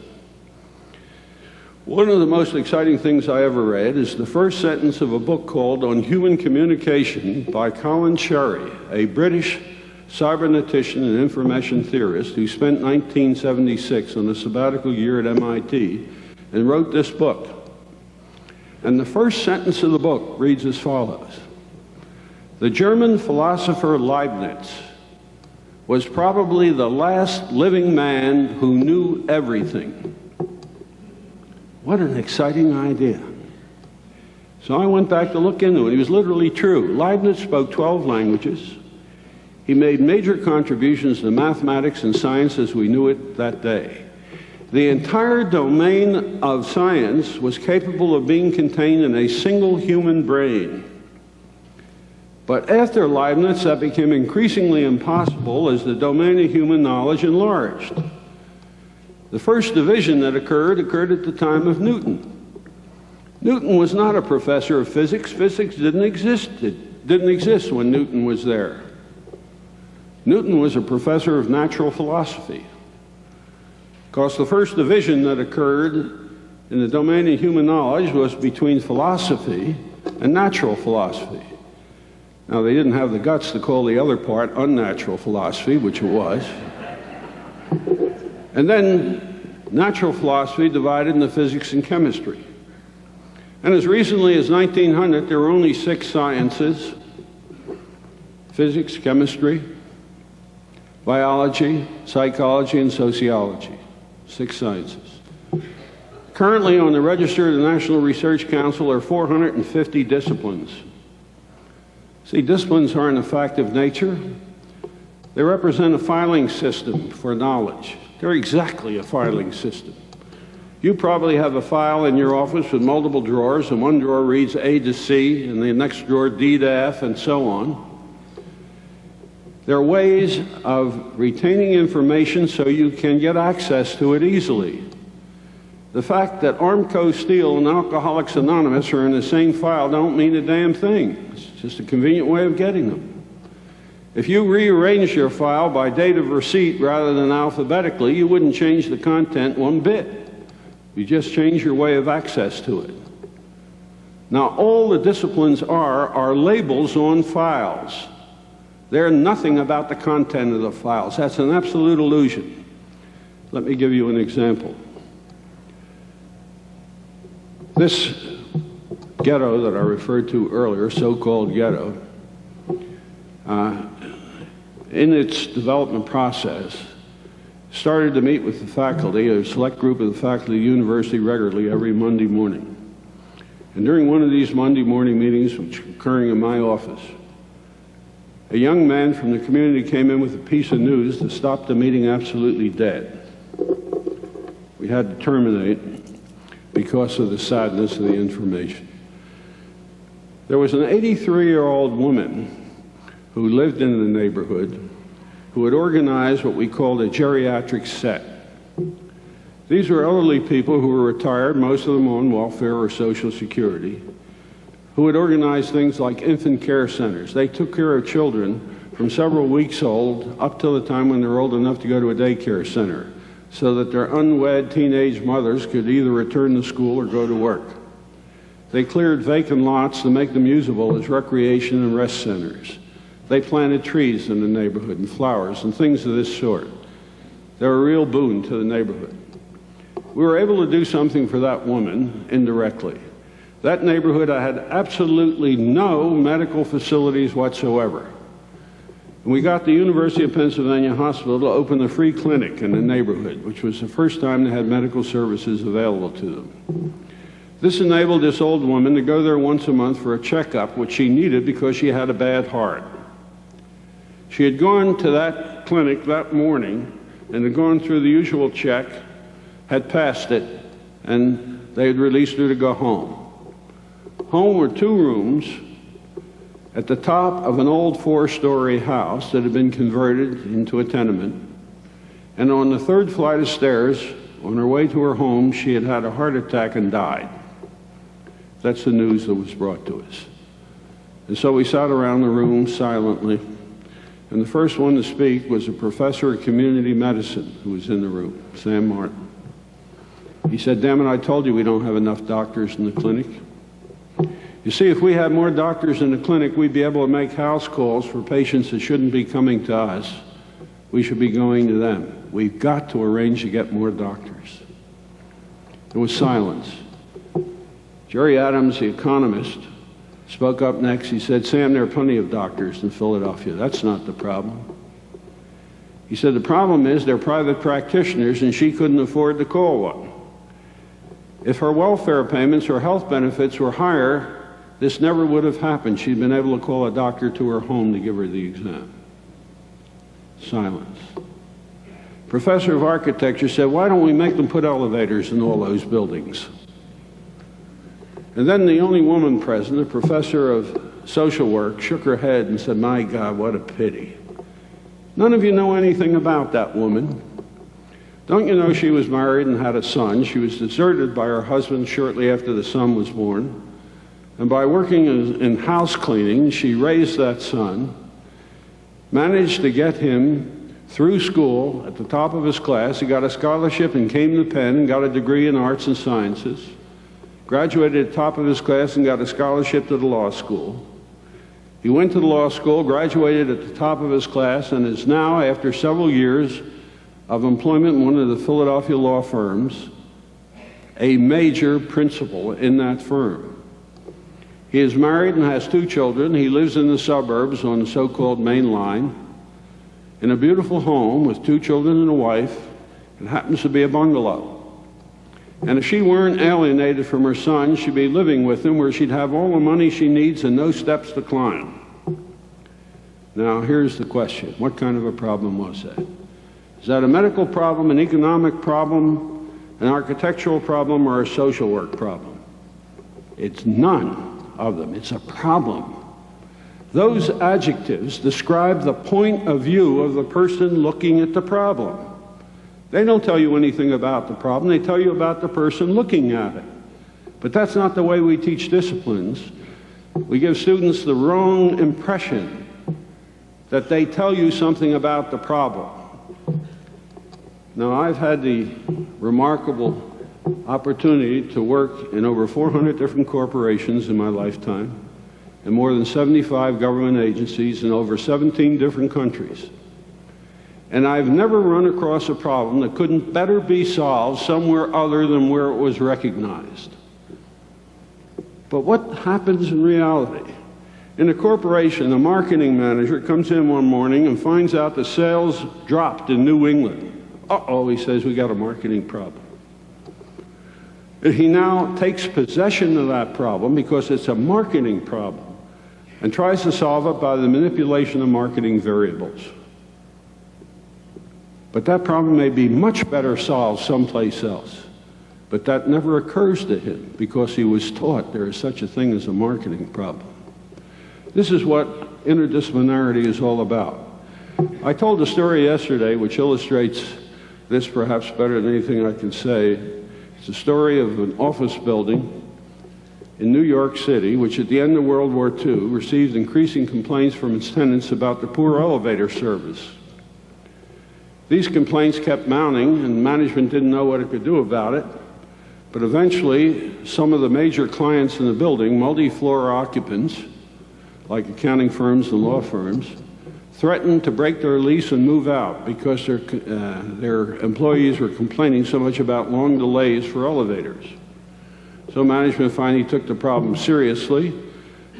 A: One of the most exciting things I ever read is the first sentence of a book called On Human Communication by Colin Sherry, a British cybernetician and information theorist who spent 1976 on a sabbatical year at MIT and wrote this book. And the first sentence of the book reads as follows. The German philosopher Leibniz was probably the last living man who knew everything. What an exciting idea. So I went back to look into it. It was literally true. Leibniz spoke 12 languages. He made major contributions to mathematics and science as we knew it that day. The entire domain of science was capable of being contained in a single human brain. But after Leibniz, that became increasingly impossible as the domain of human knowledge enlarged. The first division that occurred at the time of Newton. Newton was not a professor of physics. Physics didn't exist. It didn't exist when Newton was there. Newton was a professor of natural philosophy. Because the first division that occurred in the domain of human knowledge was between philosophy and natural philosophy. Now, they didn't have the guts to call the other part unnatural philosophy, which it was. And then natural philosophy divided into physics and chemistry. And as recently as 1900, there were only 6 sciences: physics, chemistry, biology, psychology, and sociology. 6 sciences. Currently on the register of the National Research Council are 450 disciplines. See, disciplines aren't a fact of nature. They represent a filing system for knowledge. They're exactly a filing system. You probably have a file in your office with multiple drawers, and one drawer reads A to C, and the next drawer D to F, and so on. There are ways of retaining information so you can get access to it easily. The fact that Armco Steel and Alcoholics Anonymous are in the same file don't mean a damn thing. It's just a convenient way of getting them. If you rearranged your file by date of receipt rather than alphabetically, you wouldn't change the content one bit. You just change your way of access to it. Now, all the disciplines are labels on files. They're nothing about the content of the files. That's an absolute illusion. Let me give you an example. This ghetto that I referred to earlier, so-called ghetto, in its development process, started to meet with the faculty, a select group of the faculty of the university regularly every Monday morning. And during one of these Monday morning meetings, which were occurring in my office, a young man from the community came in with a piece of news that stopped the meeting absolutely dead. We had to terminate because of the sadness of the information. There was an 83-year-old woman who lived in the neighborhood who had organized what we called a geriatric set. These were elderly people who were retired, most of them on welfare or Social Security, who had organized things like infant care centers. They took care of children from several weeks old up till the time when they're old enough to go to a daycare center, so that their unwed teenage mothers could either return to school or go to work. They cleared vacant lots to make them usable as recreation and rest centers. They planted trees in the neighborhood and flowers and things of this sort. They were a real boon to the neighborhood. We were able to do something for that woman indirectly. That neighborhood had absolutely no medical facilities whatsoever. And we got the University of Pennsylvania Hospital to open a free clinic in the neighborhood, which was the first time they had medical services available to them. This enabled this old woman to go there once a month for a checkup, which she needed because she had a bad heart. She had gone to that clinic that morning and had gone through the usual check, had passed it, and they had released her to go home. Home were 2 rooms at the top of an old 4-story house that had been converted into a tenement. And on the 3rd flight of stairs, on her way to her home, she had had a heart attack and died. That's the news that was brought to us. And so we sat around the room silently, and the first one to speak was a professor of community medicine who was in the room, Sam Martin. He said, "Damn it, I told you we don't have enough doctors in the clinic. You see, if we had more doctors in the clinic, we'd be able to make house calls for patients that shouldn't be coming to us. We should be going to them. We've got to arrange to get more doctors." There was silence. Jerry Adams, the economist, spoke up next. He said, "Sam, there are plenty of doctors in Philadelphia. That's not the problem." He said, "The problem is they're private practitioners and she couldn't afford to call one. If her welfare payments or health benefits were higher, this never would have happened. She'd been able to call a doctor to her home to give her the exam." Silence. Professor of architecture said, "Why don't we make them put elevators in all those buildings?" And then the only woman present, a professor of social work, shook her head and said, "My God, what a pity. None of you know anything about that woman. Don't you know she was married and had a son? She was deserted by her husband shortly after the son was born. And by working in house cleaning, she raised that son, managed to get him through school at the top of his class. He got a scholarship and came to Penn and got a degree in arts and sciences. Graduated at the top of his class and got a scholarship to the law school. He went to the law school, graduated at the top of his class, and is now, after several years of employment in one of the Philadelphia law firms, a major principal in that firm. He is married and has 2 children. He lives in the suburbs on the so-called Main Line in a beautiful home with 2 children and a wife. It happens to be a bungalow. And if she weren't alienated from her son, she'd be living with him where she'd have all the money she needs and no steps to climb. Now, here's the question. What kind of a problem was that? Is that a medical problem, an economic problem, an architectural problem, or a social work problem? It's none of them. It's a problem. Those adjectives describe the point of view of the person looking at the problem. They don't tell you anything about the problem. They tell you about the person looking at it. But that's not the way we teach disciplines. We give students the wrong impression that they tell you something about the problem. Now, I've had the remarkable opportunity to work in over 400 different corporations in my lifetime, in more than 75 government agencies in over 17 different countries. And I've never run across a problem that couldn't better be solved somewhere other than where it was recognized. But what happens in reality? In a corporation, a marketing manager comes in one morning and finds out the sales dropped in New England. Uh-oh, he says, we got a marketing problem. And he now takes possession of that problem because it's a marketing problem and tries to solve it by the manipulation of marketing variables. But that problem may be much better solved someplace else. But that never occurs to him because he was taught there is such a thing as a marketing problem. This is what interdisciplinarity is all about. I told a story yesterday which illustrates this perhaps better than anything I can say. It's a story of an office building in New York City, which at the end of World War II received increasing complaints from its tenants about the poor elevator service. These complaints kept mounting, and management didn't know what it could do about it. But eventually, some of the major clients in the building, multi-floor occupants, like accounting firms and law firms, threatened to break their lease and move out because their employees were complaining so much about long delays for elevators. So management finally took the problem seriously,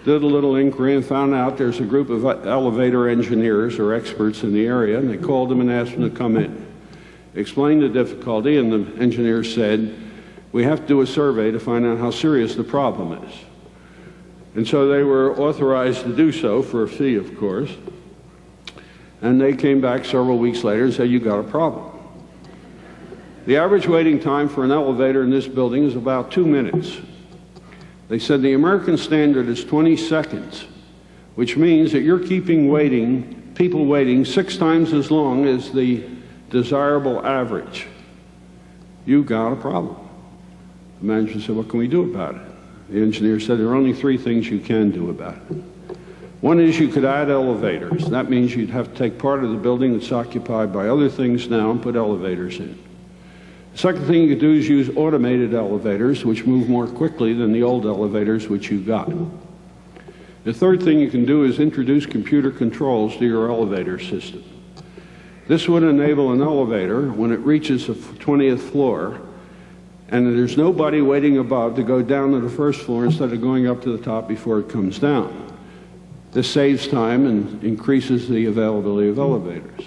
A: did a little inquiry, and found out there's a group of elevator engineers or experts in the area, and they called them and asked them to come in. Explained the difficulty, and the engineers said, we have to do a survey to find out how serious the problem is. And so they were authorized to do so for a fee, of course. And they came back several weeks later and said, you got a problem. The average waiting time for an elevator in this building is about 2 minutes. They said the American standard is 20 seconds, which means that you're keeping people waiting 6 times as long as the desirable average. You've got a problem. The manager said, what can we do about it? The engineer said, there are only 3 things you can do about it. One is you could add elevators. That means you'd have to take part of the building that's occupied by other things now and put elevators in. The second thing you could do is use automated elevators, which move more quickly than the old elevators which you got. The third thing you can do is introduce computer controls to your elevator system. This would enable an elevator, when it reaches the 20th floor, and there's nobody waiting above, to go down to the first floor instead of going up to the top before it comes down. This saves time and increases the availability of elevators.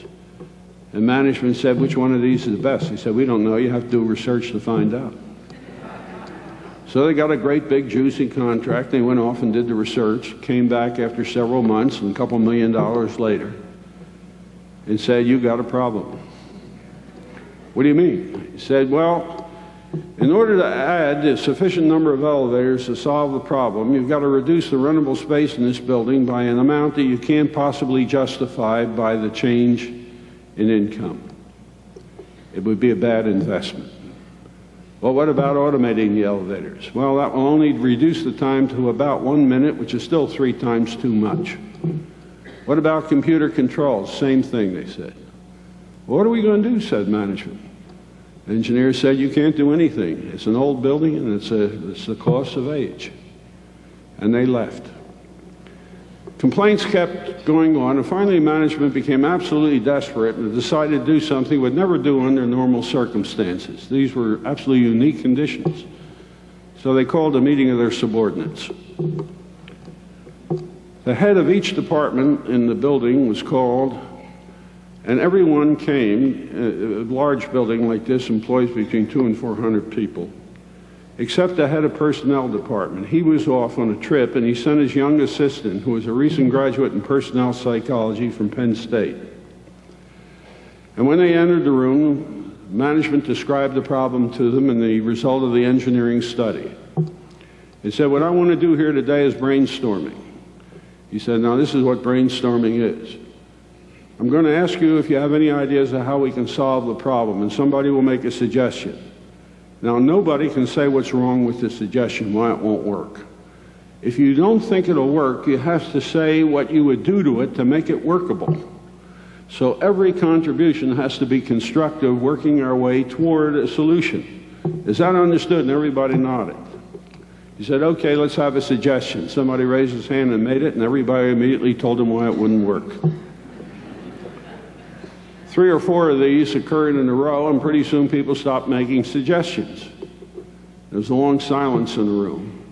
A: And management said, which one of these is the best? He said, we don't know. You have to do research to find out. So they got a great big juicy contract. They went off and did the research, came back after several months and a couple $1 million later and said, you got a problem. What do you mean? He said, well, in order to add a sufficient number of elevators to solve the problem, you've got to reduce the rentable space in this building by an amount that you can't possibly justify by the change in income. It would be a bad investment. Well, what about automating the elevators? Well, that will only reduce the time to about 1 minute, which is still 3 times too much. What about computer controls? Same thing, they said. What are we going to do, said management. The engineer said, you can't do anything. It's an old building and it's the cost of age. And they left. Complaints kept going on, and finally management became absolutely desperate and decided to do something it would never do under normal circumstances. These were absolutely unique conditions. So they called a meeting of their subordinates. The head of each department in the building was called, and everyone came. A large building like this employs between 200 and 400 people, except the head of personnel department. He was off on a trip, and he sent his young assistant, who was a recent graduate in personnel psychology from Penn State. And when they entered the room, management described the problem to them and the result of the engineering study. He said, what I want to do here today is brainstorming. He said, now this is what brainstorming is. I'm going to ask you if you have any ideas of how we can solve the problem, and somebody will make a suggestion. Now, nobody can say what's wrong with the suggestion, why it won't work. If you don't think it'll work, you have to say what you would do to it to make it workable. So every contribution has to be constructive, working our way toward a solution. Is that understood? And everybody nodded. He said, okay, let's have a suggestion. Somebody raised his hand and made it, and everybody immediately told him why it wouldn't work. 3 or 4 of these occurred in a row, and pretty soon people stopped making suggestions. There was a long silence in the room,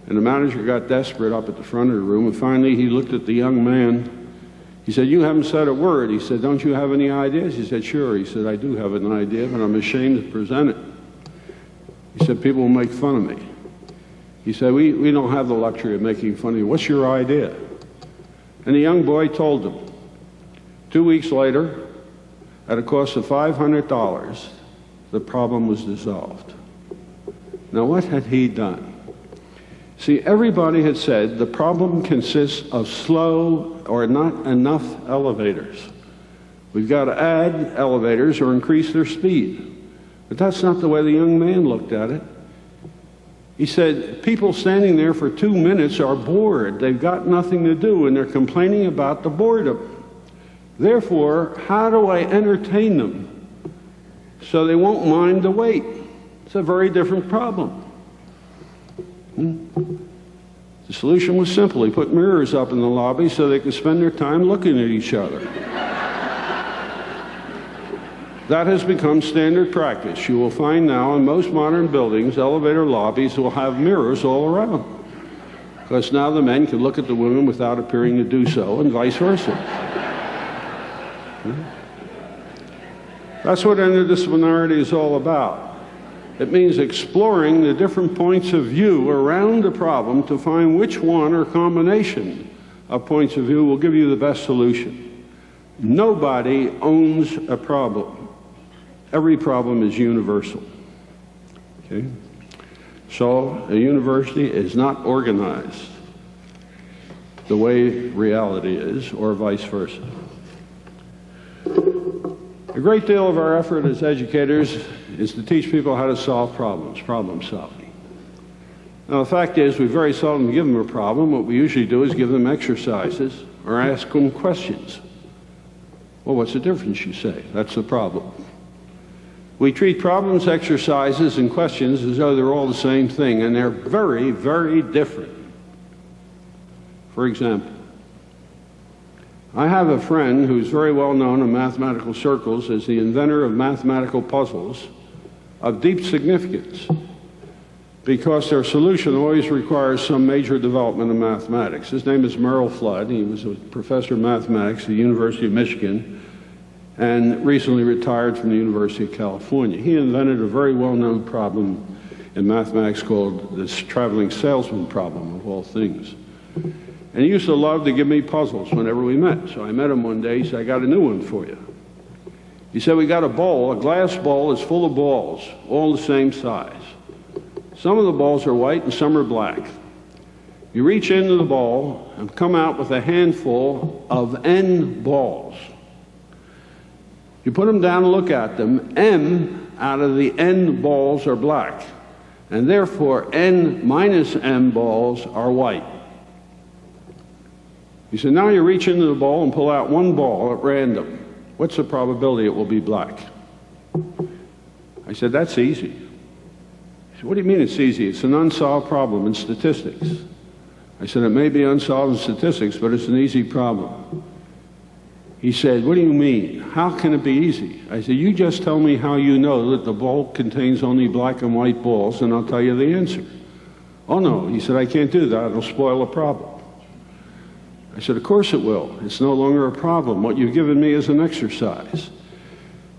A: and the manager got desperate up at the front of the room, and finally he looked at the young man. He said, you haven't said a word. He said, don't you have any ideas? He said, sure. He said, I do have an idea, but I'm ashamed to present it. He said, people will make fun of me. He said, we don't have the luxury of making fun of you. What's your idea? And the young boy told him. 2 weeks later, at a cost of $500, the problem was dissolved. Now, what had he done? See, everybody had said the problem consists of slow or not enough elevators. We've got to add elevators or increase their speed. But that's not the way the young man looked at it. He said, people standing there for 2 minutes are bored. They've got nothing to do, and they're complaining about the boredom. Therefore, how do I entertain them so they won't mind the wait? It's a very different problem. The solution was simple. He put mirrors up in the lobby so they could spend their time looking at each other. That has become standard practice. You will find now in most modern buildings, elevator lobbies will have mirrors all around. Because now the men can look at the women without appearing to do so, and vice versa. That's what interdisciplinarity is all about. It means exploring the different points of view around the problem to find which one or combination of points of view will give you the best solution. Nobody owns a problem. Every problem is universal. Okay? So a university is not organized the way reality is, or vice versa. A great deal of our effort as educators is to teach people how to solve problems, problem solving. Now, the fact is, we very seldom give them a problem. What we usually do is give them exercises or ask them questions. Well, what's the difference, you say? That's the problem. We treat problems, exercises, and questions as though they're all the same thing, and they're very, very different. For example, I have a friend who's very well known in mathematical circles as the inventor of mathematical puzzles of deep significance, because their solution always requires some major development in mathematics. His name is Merrill Flood. He was a professor of mathematics at the University of Michigan and recently retired from the University of California. He invented a very well-known problem in mathematics called this traveling salesman problem, of all things. And he used to love to give me puzzles whenever we met. So I met him one day. He said, I got a new one for you. He said, we got a bowl, a glass bowl that's full of balls, all the same size. Some of the balls are white and some are black. You reach into the bowl and come out with a handful of N balls. You put them down and look at them. M out of the N balls are black, and therefore N minus M balls are white. He said, now you reach into the bowl and pull out one ball at random. What's the probability it will be black? I said, that's easy. He said, what do you mean it's easy? It's an unsolved problem in statistics. I said, it may be unsolved in statistics, but it's an easy problem. He said, what do you mean? How can it be easy? I said, you just tell me how you know that the ball contains only black and white balls, and I'll tell you the answer. Oh, no. He said, I can't do that. It'll spoil a problem. I said, of course it will. It's no longer a problem. What you've given me is an exercise.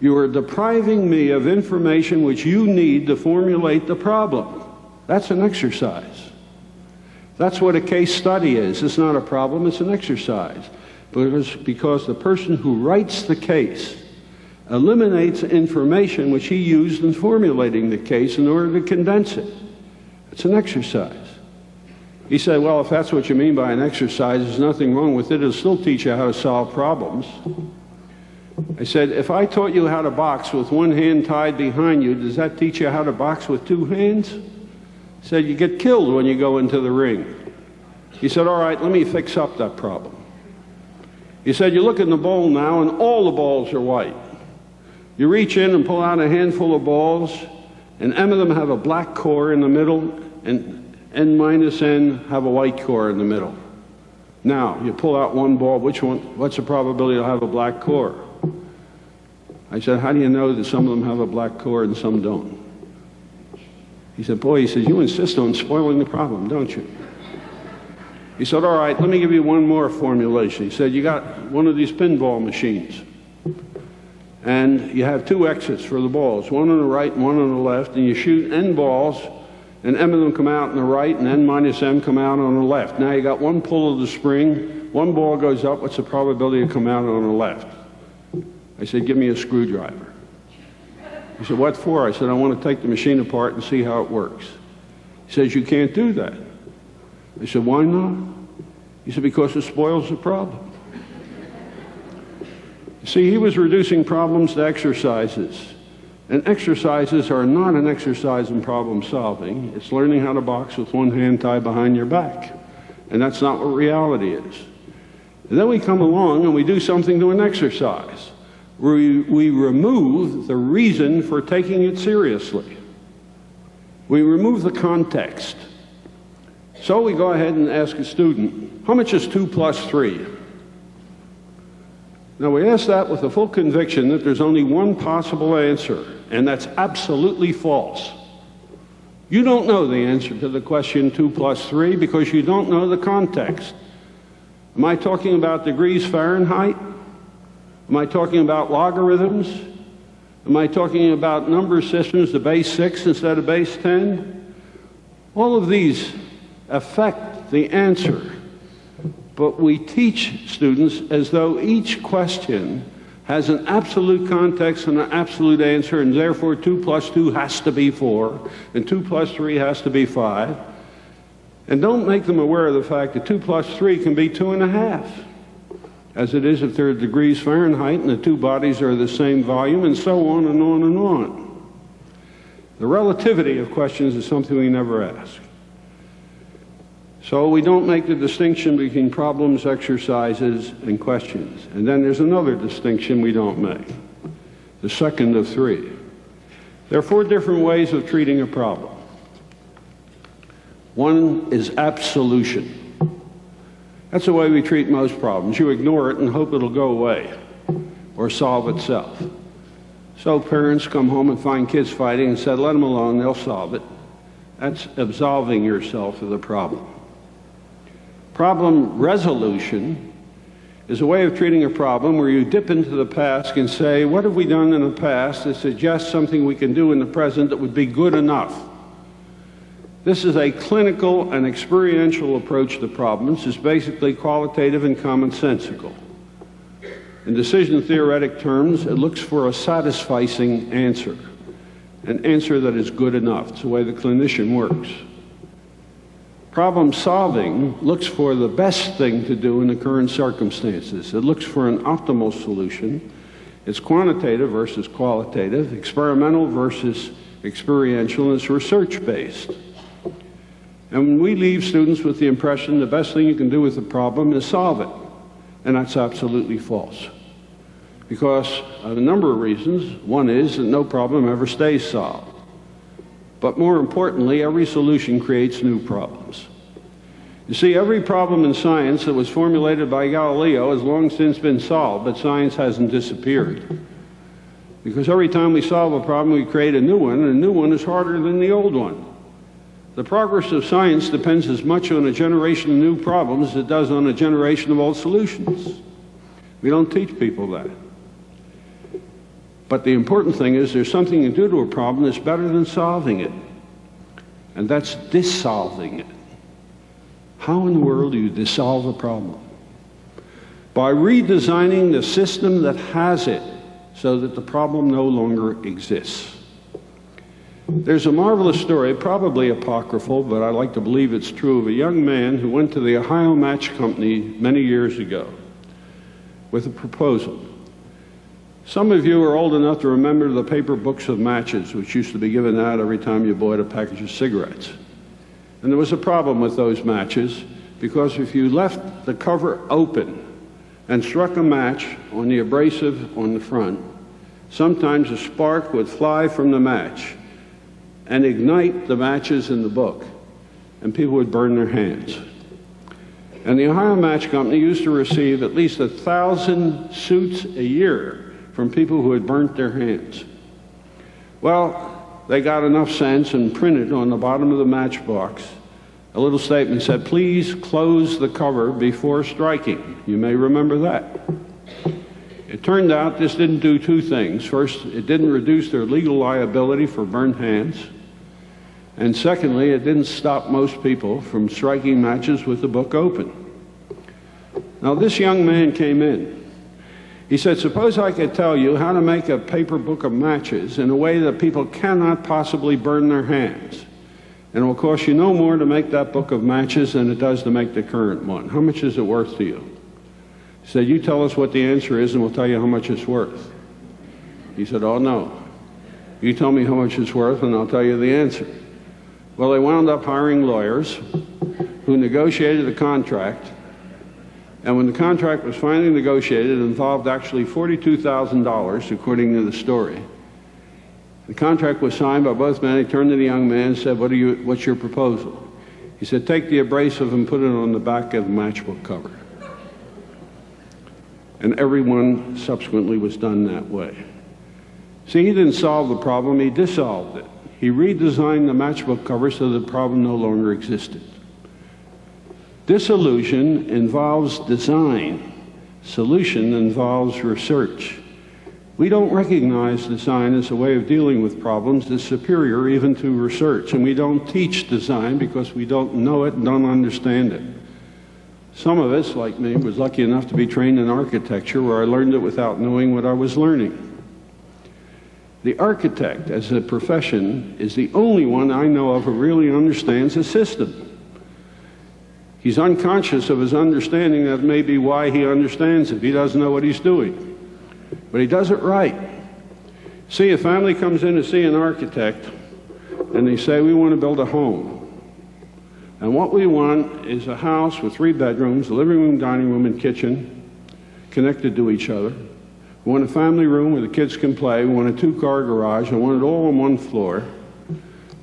A: You are depriving me of information which you need to formulate the problem. That's an exercise. That's what a case study is. It's not a problem, it's an exercise. Because the person who writes the case eliminates information which he used in formulating the case in order to condense it. It's an exercise. He said, well, if that's what you mean by an exercise, there's nothing wrong with it. It'll still teach you how to solve problems. I said, if I taught you how to box with one hand tied behind you, does that teach you how to box with two hands? He said, you get killed when you go into the ring. He said, all right, let me fix up that problem. He said, you look in the bowl now, and all the balls are white. You reach in and pull out a handful of balls, and M of them have a black core in the middle, and N minus N have a white core in the middle. Now, you pull out one ball, what's the probability it'll have a black core? I said, how do you know that some of them have a black core and some don't? He said, boy, he says, you insist on spoiling the problem, don't you? He said, all right, let me give you one more formulation. He said, you got one of these pinball machines, and you have two exits for the balls, one on the right and one on the left, and you shoot N balls, and M of them come out on the right, and N minus M come out on the left. Now you got one pull of the spring, one ball goes up, what's the probability to come out on the left? I said, give me a screwdriver. He said, what for? I said, I want to take the machine apart and see how it works. He says, you can't do that. I said, why not? He said, because it spoils the problem. See, he was reducing problems to exercises. And exercises are not an exercise in problem solving. It's learning how to box with one hand tied behind your back. And that's not what reality is. And then we come along and we do something to an exercise. We remove the reason for taking it seriously. We remove the context. So we go ahead and ask a student, how much is 2 plus 3? Now we ask that with the full conviction that there's only one possible answer, and that's absolutely false. You don't know the answer to the question 2 plus 3 because you don't know the context. Am I talking about degrees Fahrenheit? Am I talking about logarithms? Am I talking about number systems to base 6 instead of base 10? All of these affect the answer, but we teach students as though each question has an absolute context and an absolute answer, and therefore 2 plus 2 has to be 4, and 2 plus 3 has to be 5. And don't make them aware of the fact that 2 plus 3 can be 2.5, as it is if they're degrees Fahrenheit and the two bodies are the same volume, and so on and on and on. The relativity of questions is something we never ask. So we don't make the distinction between problems, exercises, and questions. And then there's another distinction we don't make, the second of 3. There are 4 different ways of treating a problem. One is absolution. That's the way we treat most problems. You ignore it and hope it'll go away or solve itself. So parents come home and find kids fighting and said, let them alone, they'll solve it. That's absolving yourself of the problem. Problem resolution is a way of treating a problem where you dip into the past and say, what have we done in the past that suggests something we can do in the present that would be good enough? This is a clinical and experiential approach to problems. It's basically qualitative and commonsensical. In decision theoretic terms, it looks for a satisficing answer, an answer that is good enough. It's the way the clinician works. Problem solving looks for the best thing to do in the current circumstances. It looks for an optimal solution. It's quantitative versus qualitative, experimental versus experiential, and it's research-based. And when we leave students with the impression the best thing you can do with the problem is solve it, and that's absolutely false. Because of a number of reasons. One is that no problem ever stays solved. But more importantly, every solution creates new problems. You see, every problem in science that was formulated by Galileo has long since been solved, but science hasn't disappeared. Because every time we solve a problem, we create a new one, and a new one is harder than the old one. The progress of science depends as much on a generation of new problems as it does on a generation of old solutions. We don't teach people that. But the important thing is there's something you do to a problem that's better than solving it, and that's dissolving it. How in the world do you dissolve a problem? By redesigning the system that has it so that the problem no longer exists. There's a marvelous story, probably apocryphal, but I like to believe it's true, of a young man who went to the Ohio Match Company many years ago with a proposal. Some of you are old enough to remember the paper books of matches, which used to be given out every time you bought a package of cigarettes. And there was a problem with those matches, because if you left the cover open and struck a match on the abrasive on the front, sometimes a spark would fly from the match and ignite the matches in the book, and people would burn their hands. And the Ohio Match Company used to receive at least 1,000 suits a year from people who had burnt their hands. Well, they got enough sense and printed on the bottom of the matchbox a little statement said, "Please close the cover before striking." You may remember that. It turned out this didn't do two things. First, it didn't reduce their legal liability for burned hands. And secondly, it didn't stop most people from striking matches with the book open. Now, this young man came in. He said, "Suppose I could tell you how to make a paper book of matches in a way that people cannot possibly burn their hands. And it will cost you no more to make that book of matches than it does to make the current one. How much is it worth to you?" He said, "You tell us what the answer is and we'll tell you how much it's worth." He said, "Oh no, you tell me how much it's worth and I'll tell you the answer." Well, they wound up hiring lawyers who negotiated a contract. And when the contract was finally negotiated, it involved actually $42,000, according to the story. The contract was signed by both men. He turned to the young man and said, "What's your proposal?" He said, "Take the abrasive and put it on the back of the matchbook cover." And everyone subsequently was done that way. See, he didn't solve the problem, he dissolved it. He redesigned the matchbook cover so the problem no longer existed. Disillusion involves design. Solution involves research. We don't recognize design as a way of dealing with problems that's superior even to research, and we don't teach design because we don't know it and don't understand it. Some of us, like me, was lucky enough to be trained in architecture, where I learned it without knowing what I was learning. The architect, as a profession, is the only one I know of who really understands a system. He's unconscious of his understanding. That may be why he understands it. He doesn't know what he's doing. But he does it right. See, a family comes in to see an architect, and they say, "We want to build a home. And what we want is a house with 3 bedrooms, a living room, dining room, and kitchen, connected to each other. We want a family room where the kids can play. We want a 2-car garage. I want it all on one floor.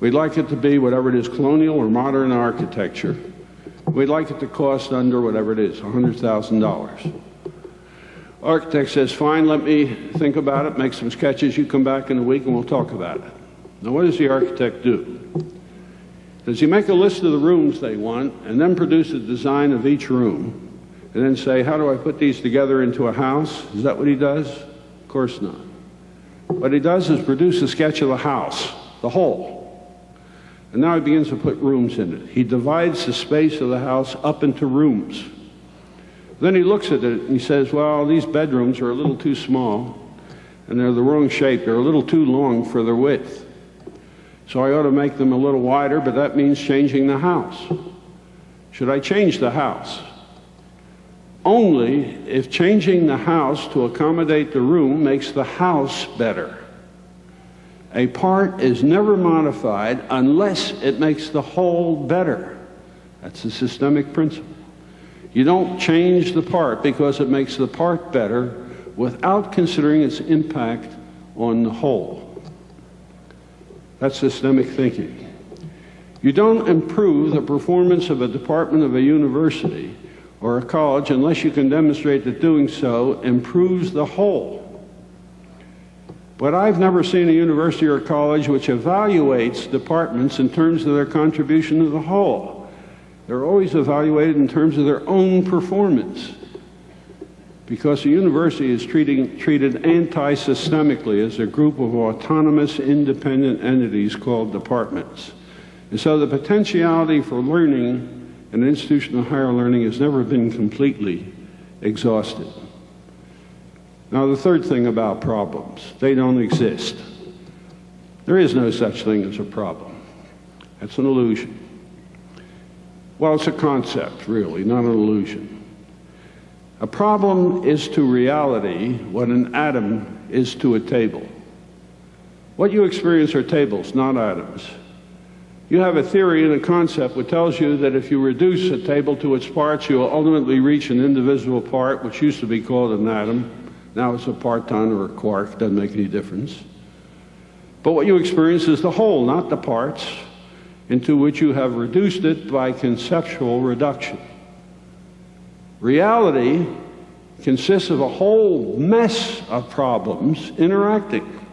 A: We'd like it to be whatever it is, colonial or modern architecture. We'd like it to cost under whatever it is, $100,000. Architect says, "Fine, let me think about it, make some sketches. You come back in a week and we'll talk about it." Now, what does the architect do? Does he make a list of the rooms they want and then produce a design of each room and then say, "How do I put these together into a house?" Is that what he does? Of course not. What he does is produce a sketch of the house, the whole. And now he begins to put rooms in it. He divides the space of the house up into rooms. Then he looks at it and he says, "Well, these bedrooms are a little too small and they're the wrong shape. They're a little too long for their width. So I ought to make them a little wider, but that means changing the house. Should I change the house?" Only if changing the house to accommodate the room makes the house better. A part is never modified unless it makes the whole better. That's a systemic principle. You don't change the part because it makes the part better without considering its impact on the whole. That's systemic thinking. You don't improve the performance of a department of a university or a college unless you can demonstrate that doing so improves the whole. But I've never seen a university or a college which evaluates departments in terms of their contribution to the whole. They're always evaluated in terms of their own performance, because the university is treated anti-systemically as a group of autonomous, independent entities called departments. And so the potentiality for learning in an institution of higher learning has never been completely exhausted. Now, the third thing about problems, they don't exist. There is no such thing as a problem. That's an illusion. Well, it's a concept, really, not an illusion. A problem is to reality what an atom is to a table. What you experience are tables, not atoms. You have a theory and a concept which tells you that if you reduce a table to its parts, you will ultimately reach an indivisible part, which used to be called an atom. Now it's a parton or a quark, doesn't make any difference. But what you experience is the whole, not the parts, into which you have reduced it by conceptual reduction. Reality consists of a whole mess of problems interacting.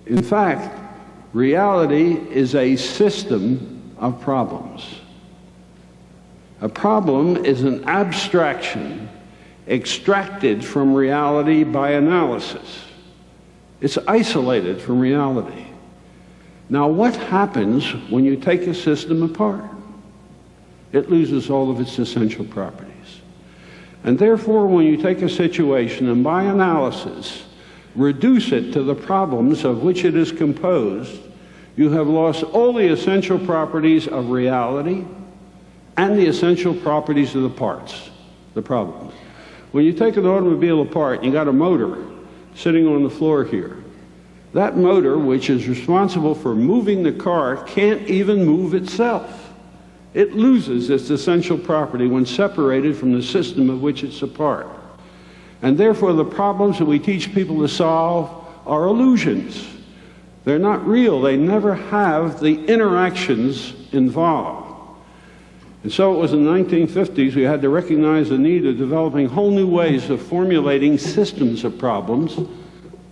A: In fact, reality is a system of problems. A problem is an abstraction extracted from reality by analysis. It's isolated from reality. Now, what happens when you take a system apart? It loses all of its essential properties. And therefore, when you take a situation and by analysis reduce it to the problems of which it is composed, you have lost all the essential properties of reality and the essential properties of the parts, the problems. When you take an automobile apart, you got a motor sitting on the floor here. That motor, which is responsible for moving the car, can't even move itself. It loses its essential property when separated from the system of which it's a part. And therefore, the problems that we teach people to solve are illusions. They're not real. They never have the interactions involved. And so it was in the 1950s we had to recognize the need of developing whole new ways of formulating systems of problems,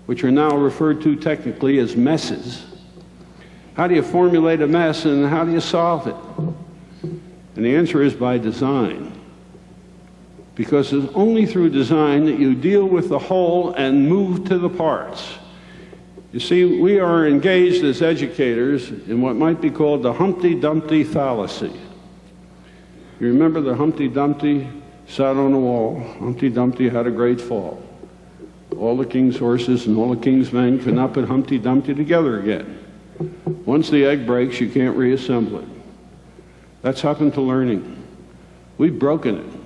A: which are now referred to technically as messes. How do you formulate a mess and how do you solve it? And the answer is by design. Because it's only through design that you deal with the whole and move to the parts. You see, we are engaged as educators in what might be called the Humpty Dumpty fallacy. You remember the Humpty Dumpty sat on a wall. Humpty Dumpty had a great fall. All the king's horses and all the king's men could not put Humpty Dumpty together again. Once the egg breaks, you can't reassemble it. That's happened to learning. We've broken it.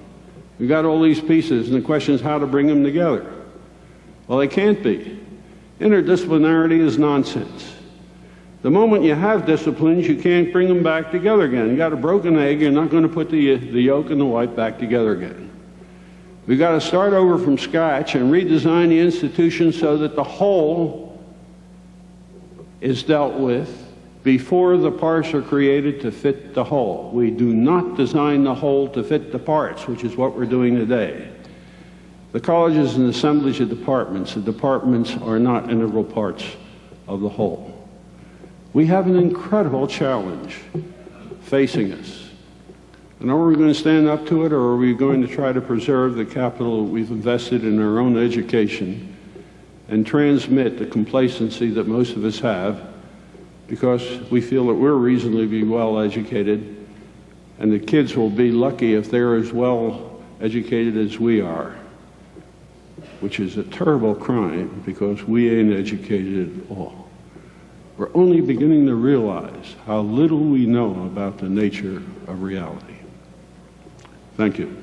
A: We've got all these pieces, and the question is how to bring them together. Well, they can't be. Interdisciplinarity is nonsense. The moment you have disciplines, you can't bring them back together again. You got a broken egg, you're not going to put the yolk and the white back together again. We've got to start over from scratch and redesign the institution so that the whole is dealt with before the parts are created to fit the whole. We do not design the whole to fit the parts, which is what we're doing today. The college is an assemblage of departments. The departments are not integral parts of the whole. We have an incredible challenge facing us. And are we going to stand up to it, or are we going to try to preserve the capital we've invested in our own education and transmit the complacency that most of us have because we feel that we're reasonably well educated and the kids will be lucky if they're as well educated as we are, which is a terrible crime because we ain't educated at all. We're only beginning to realize how little we know about the nature of reality. Thank you.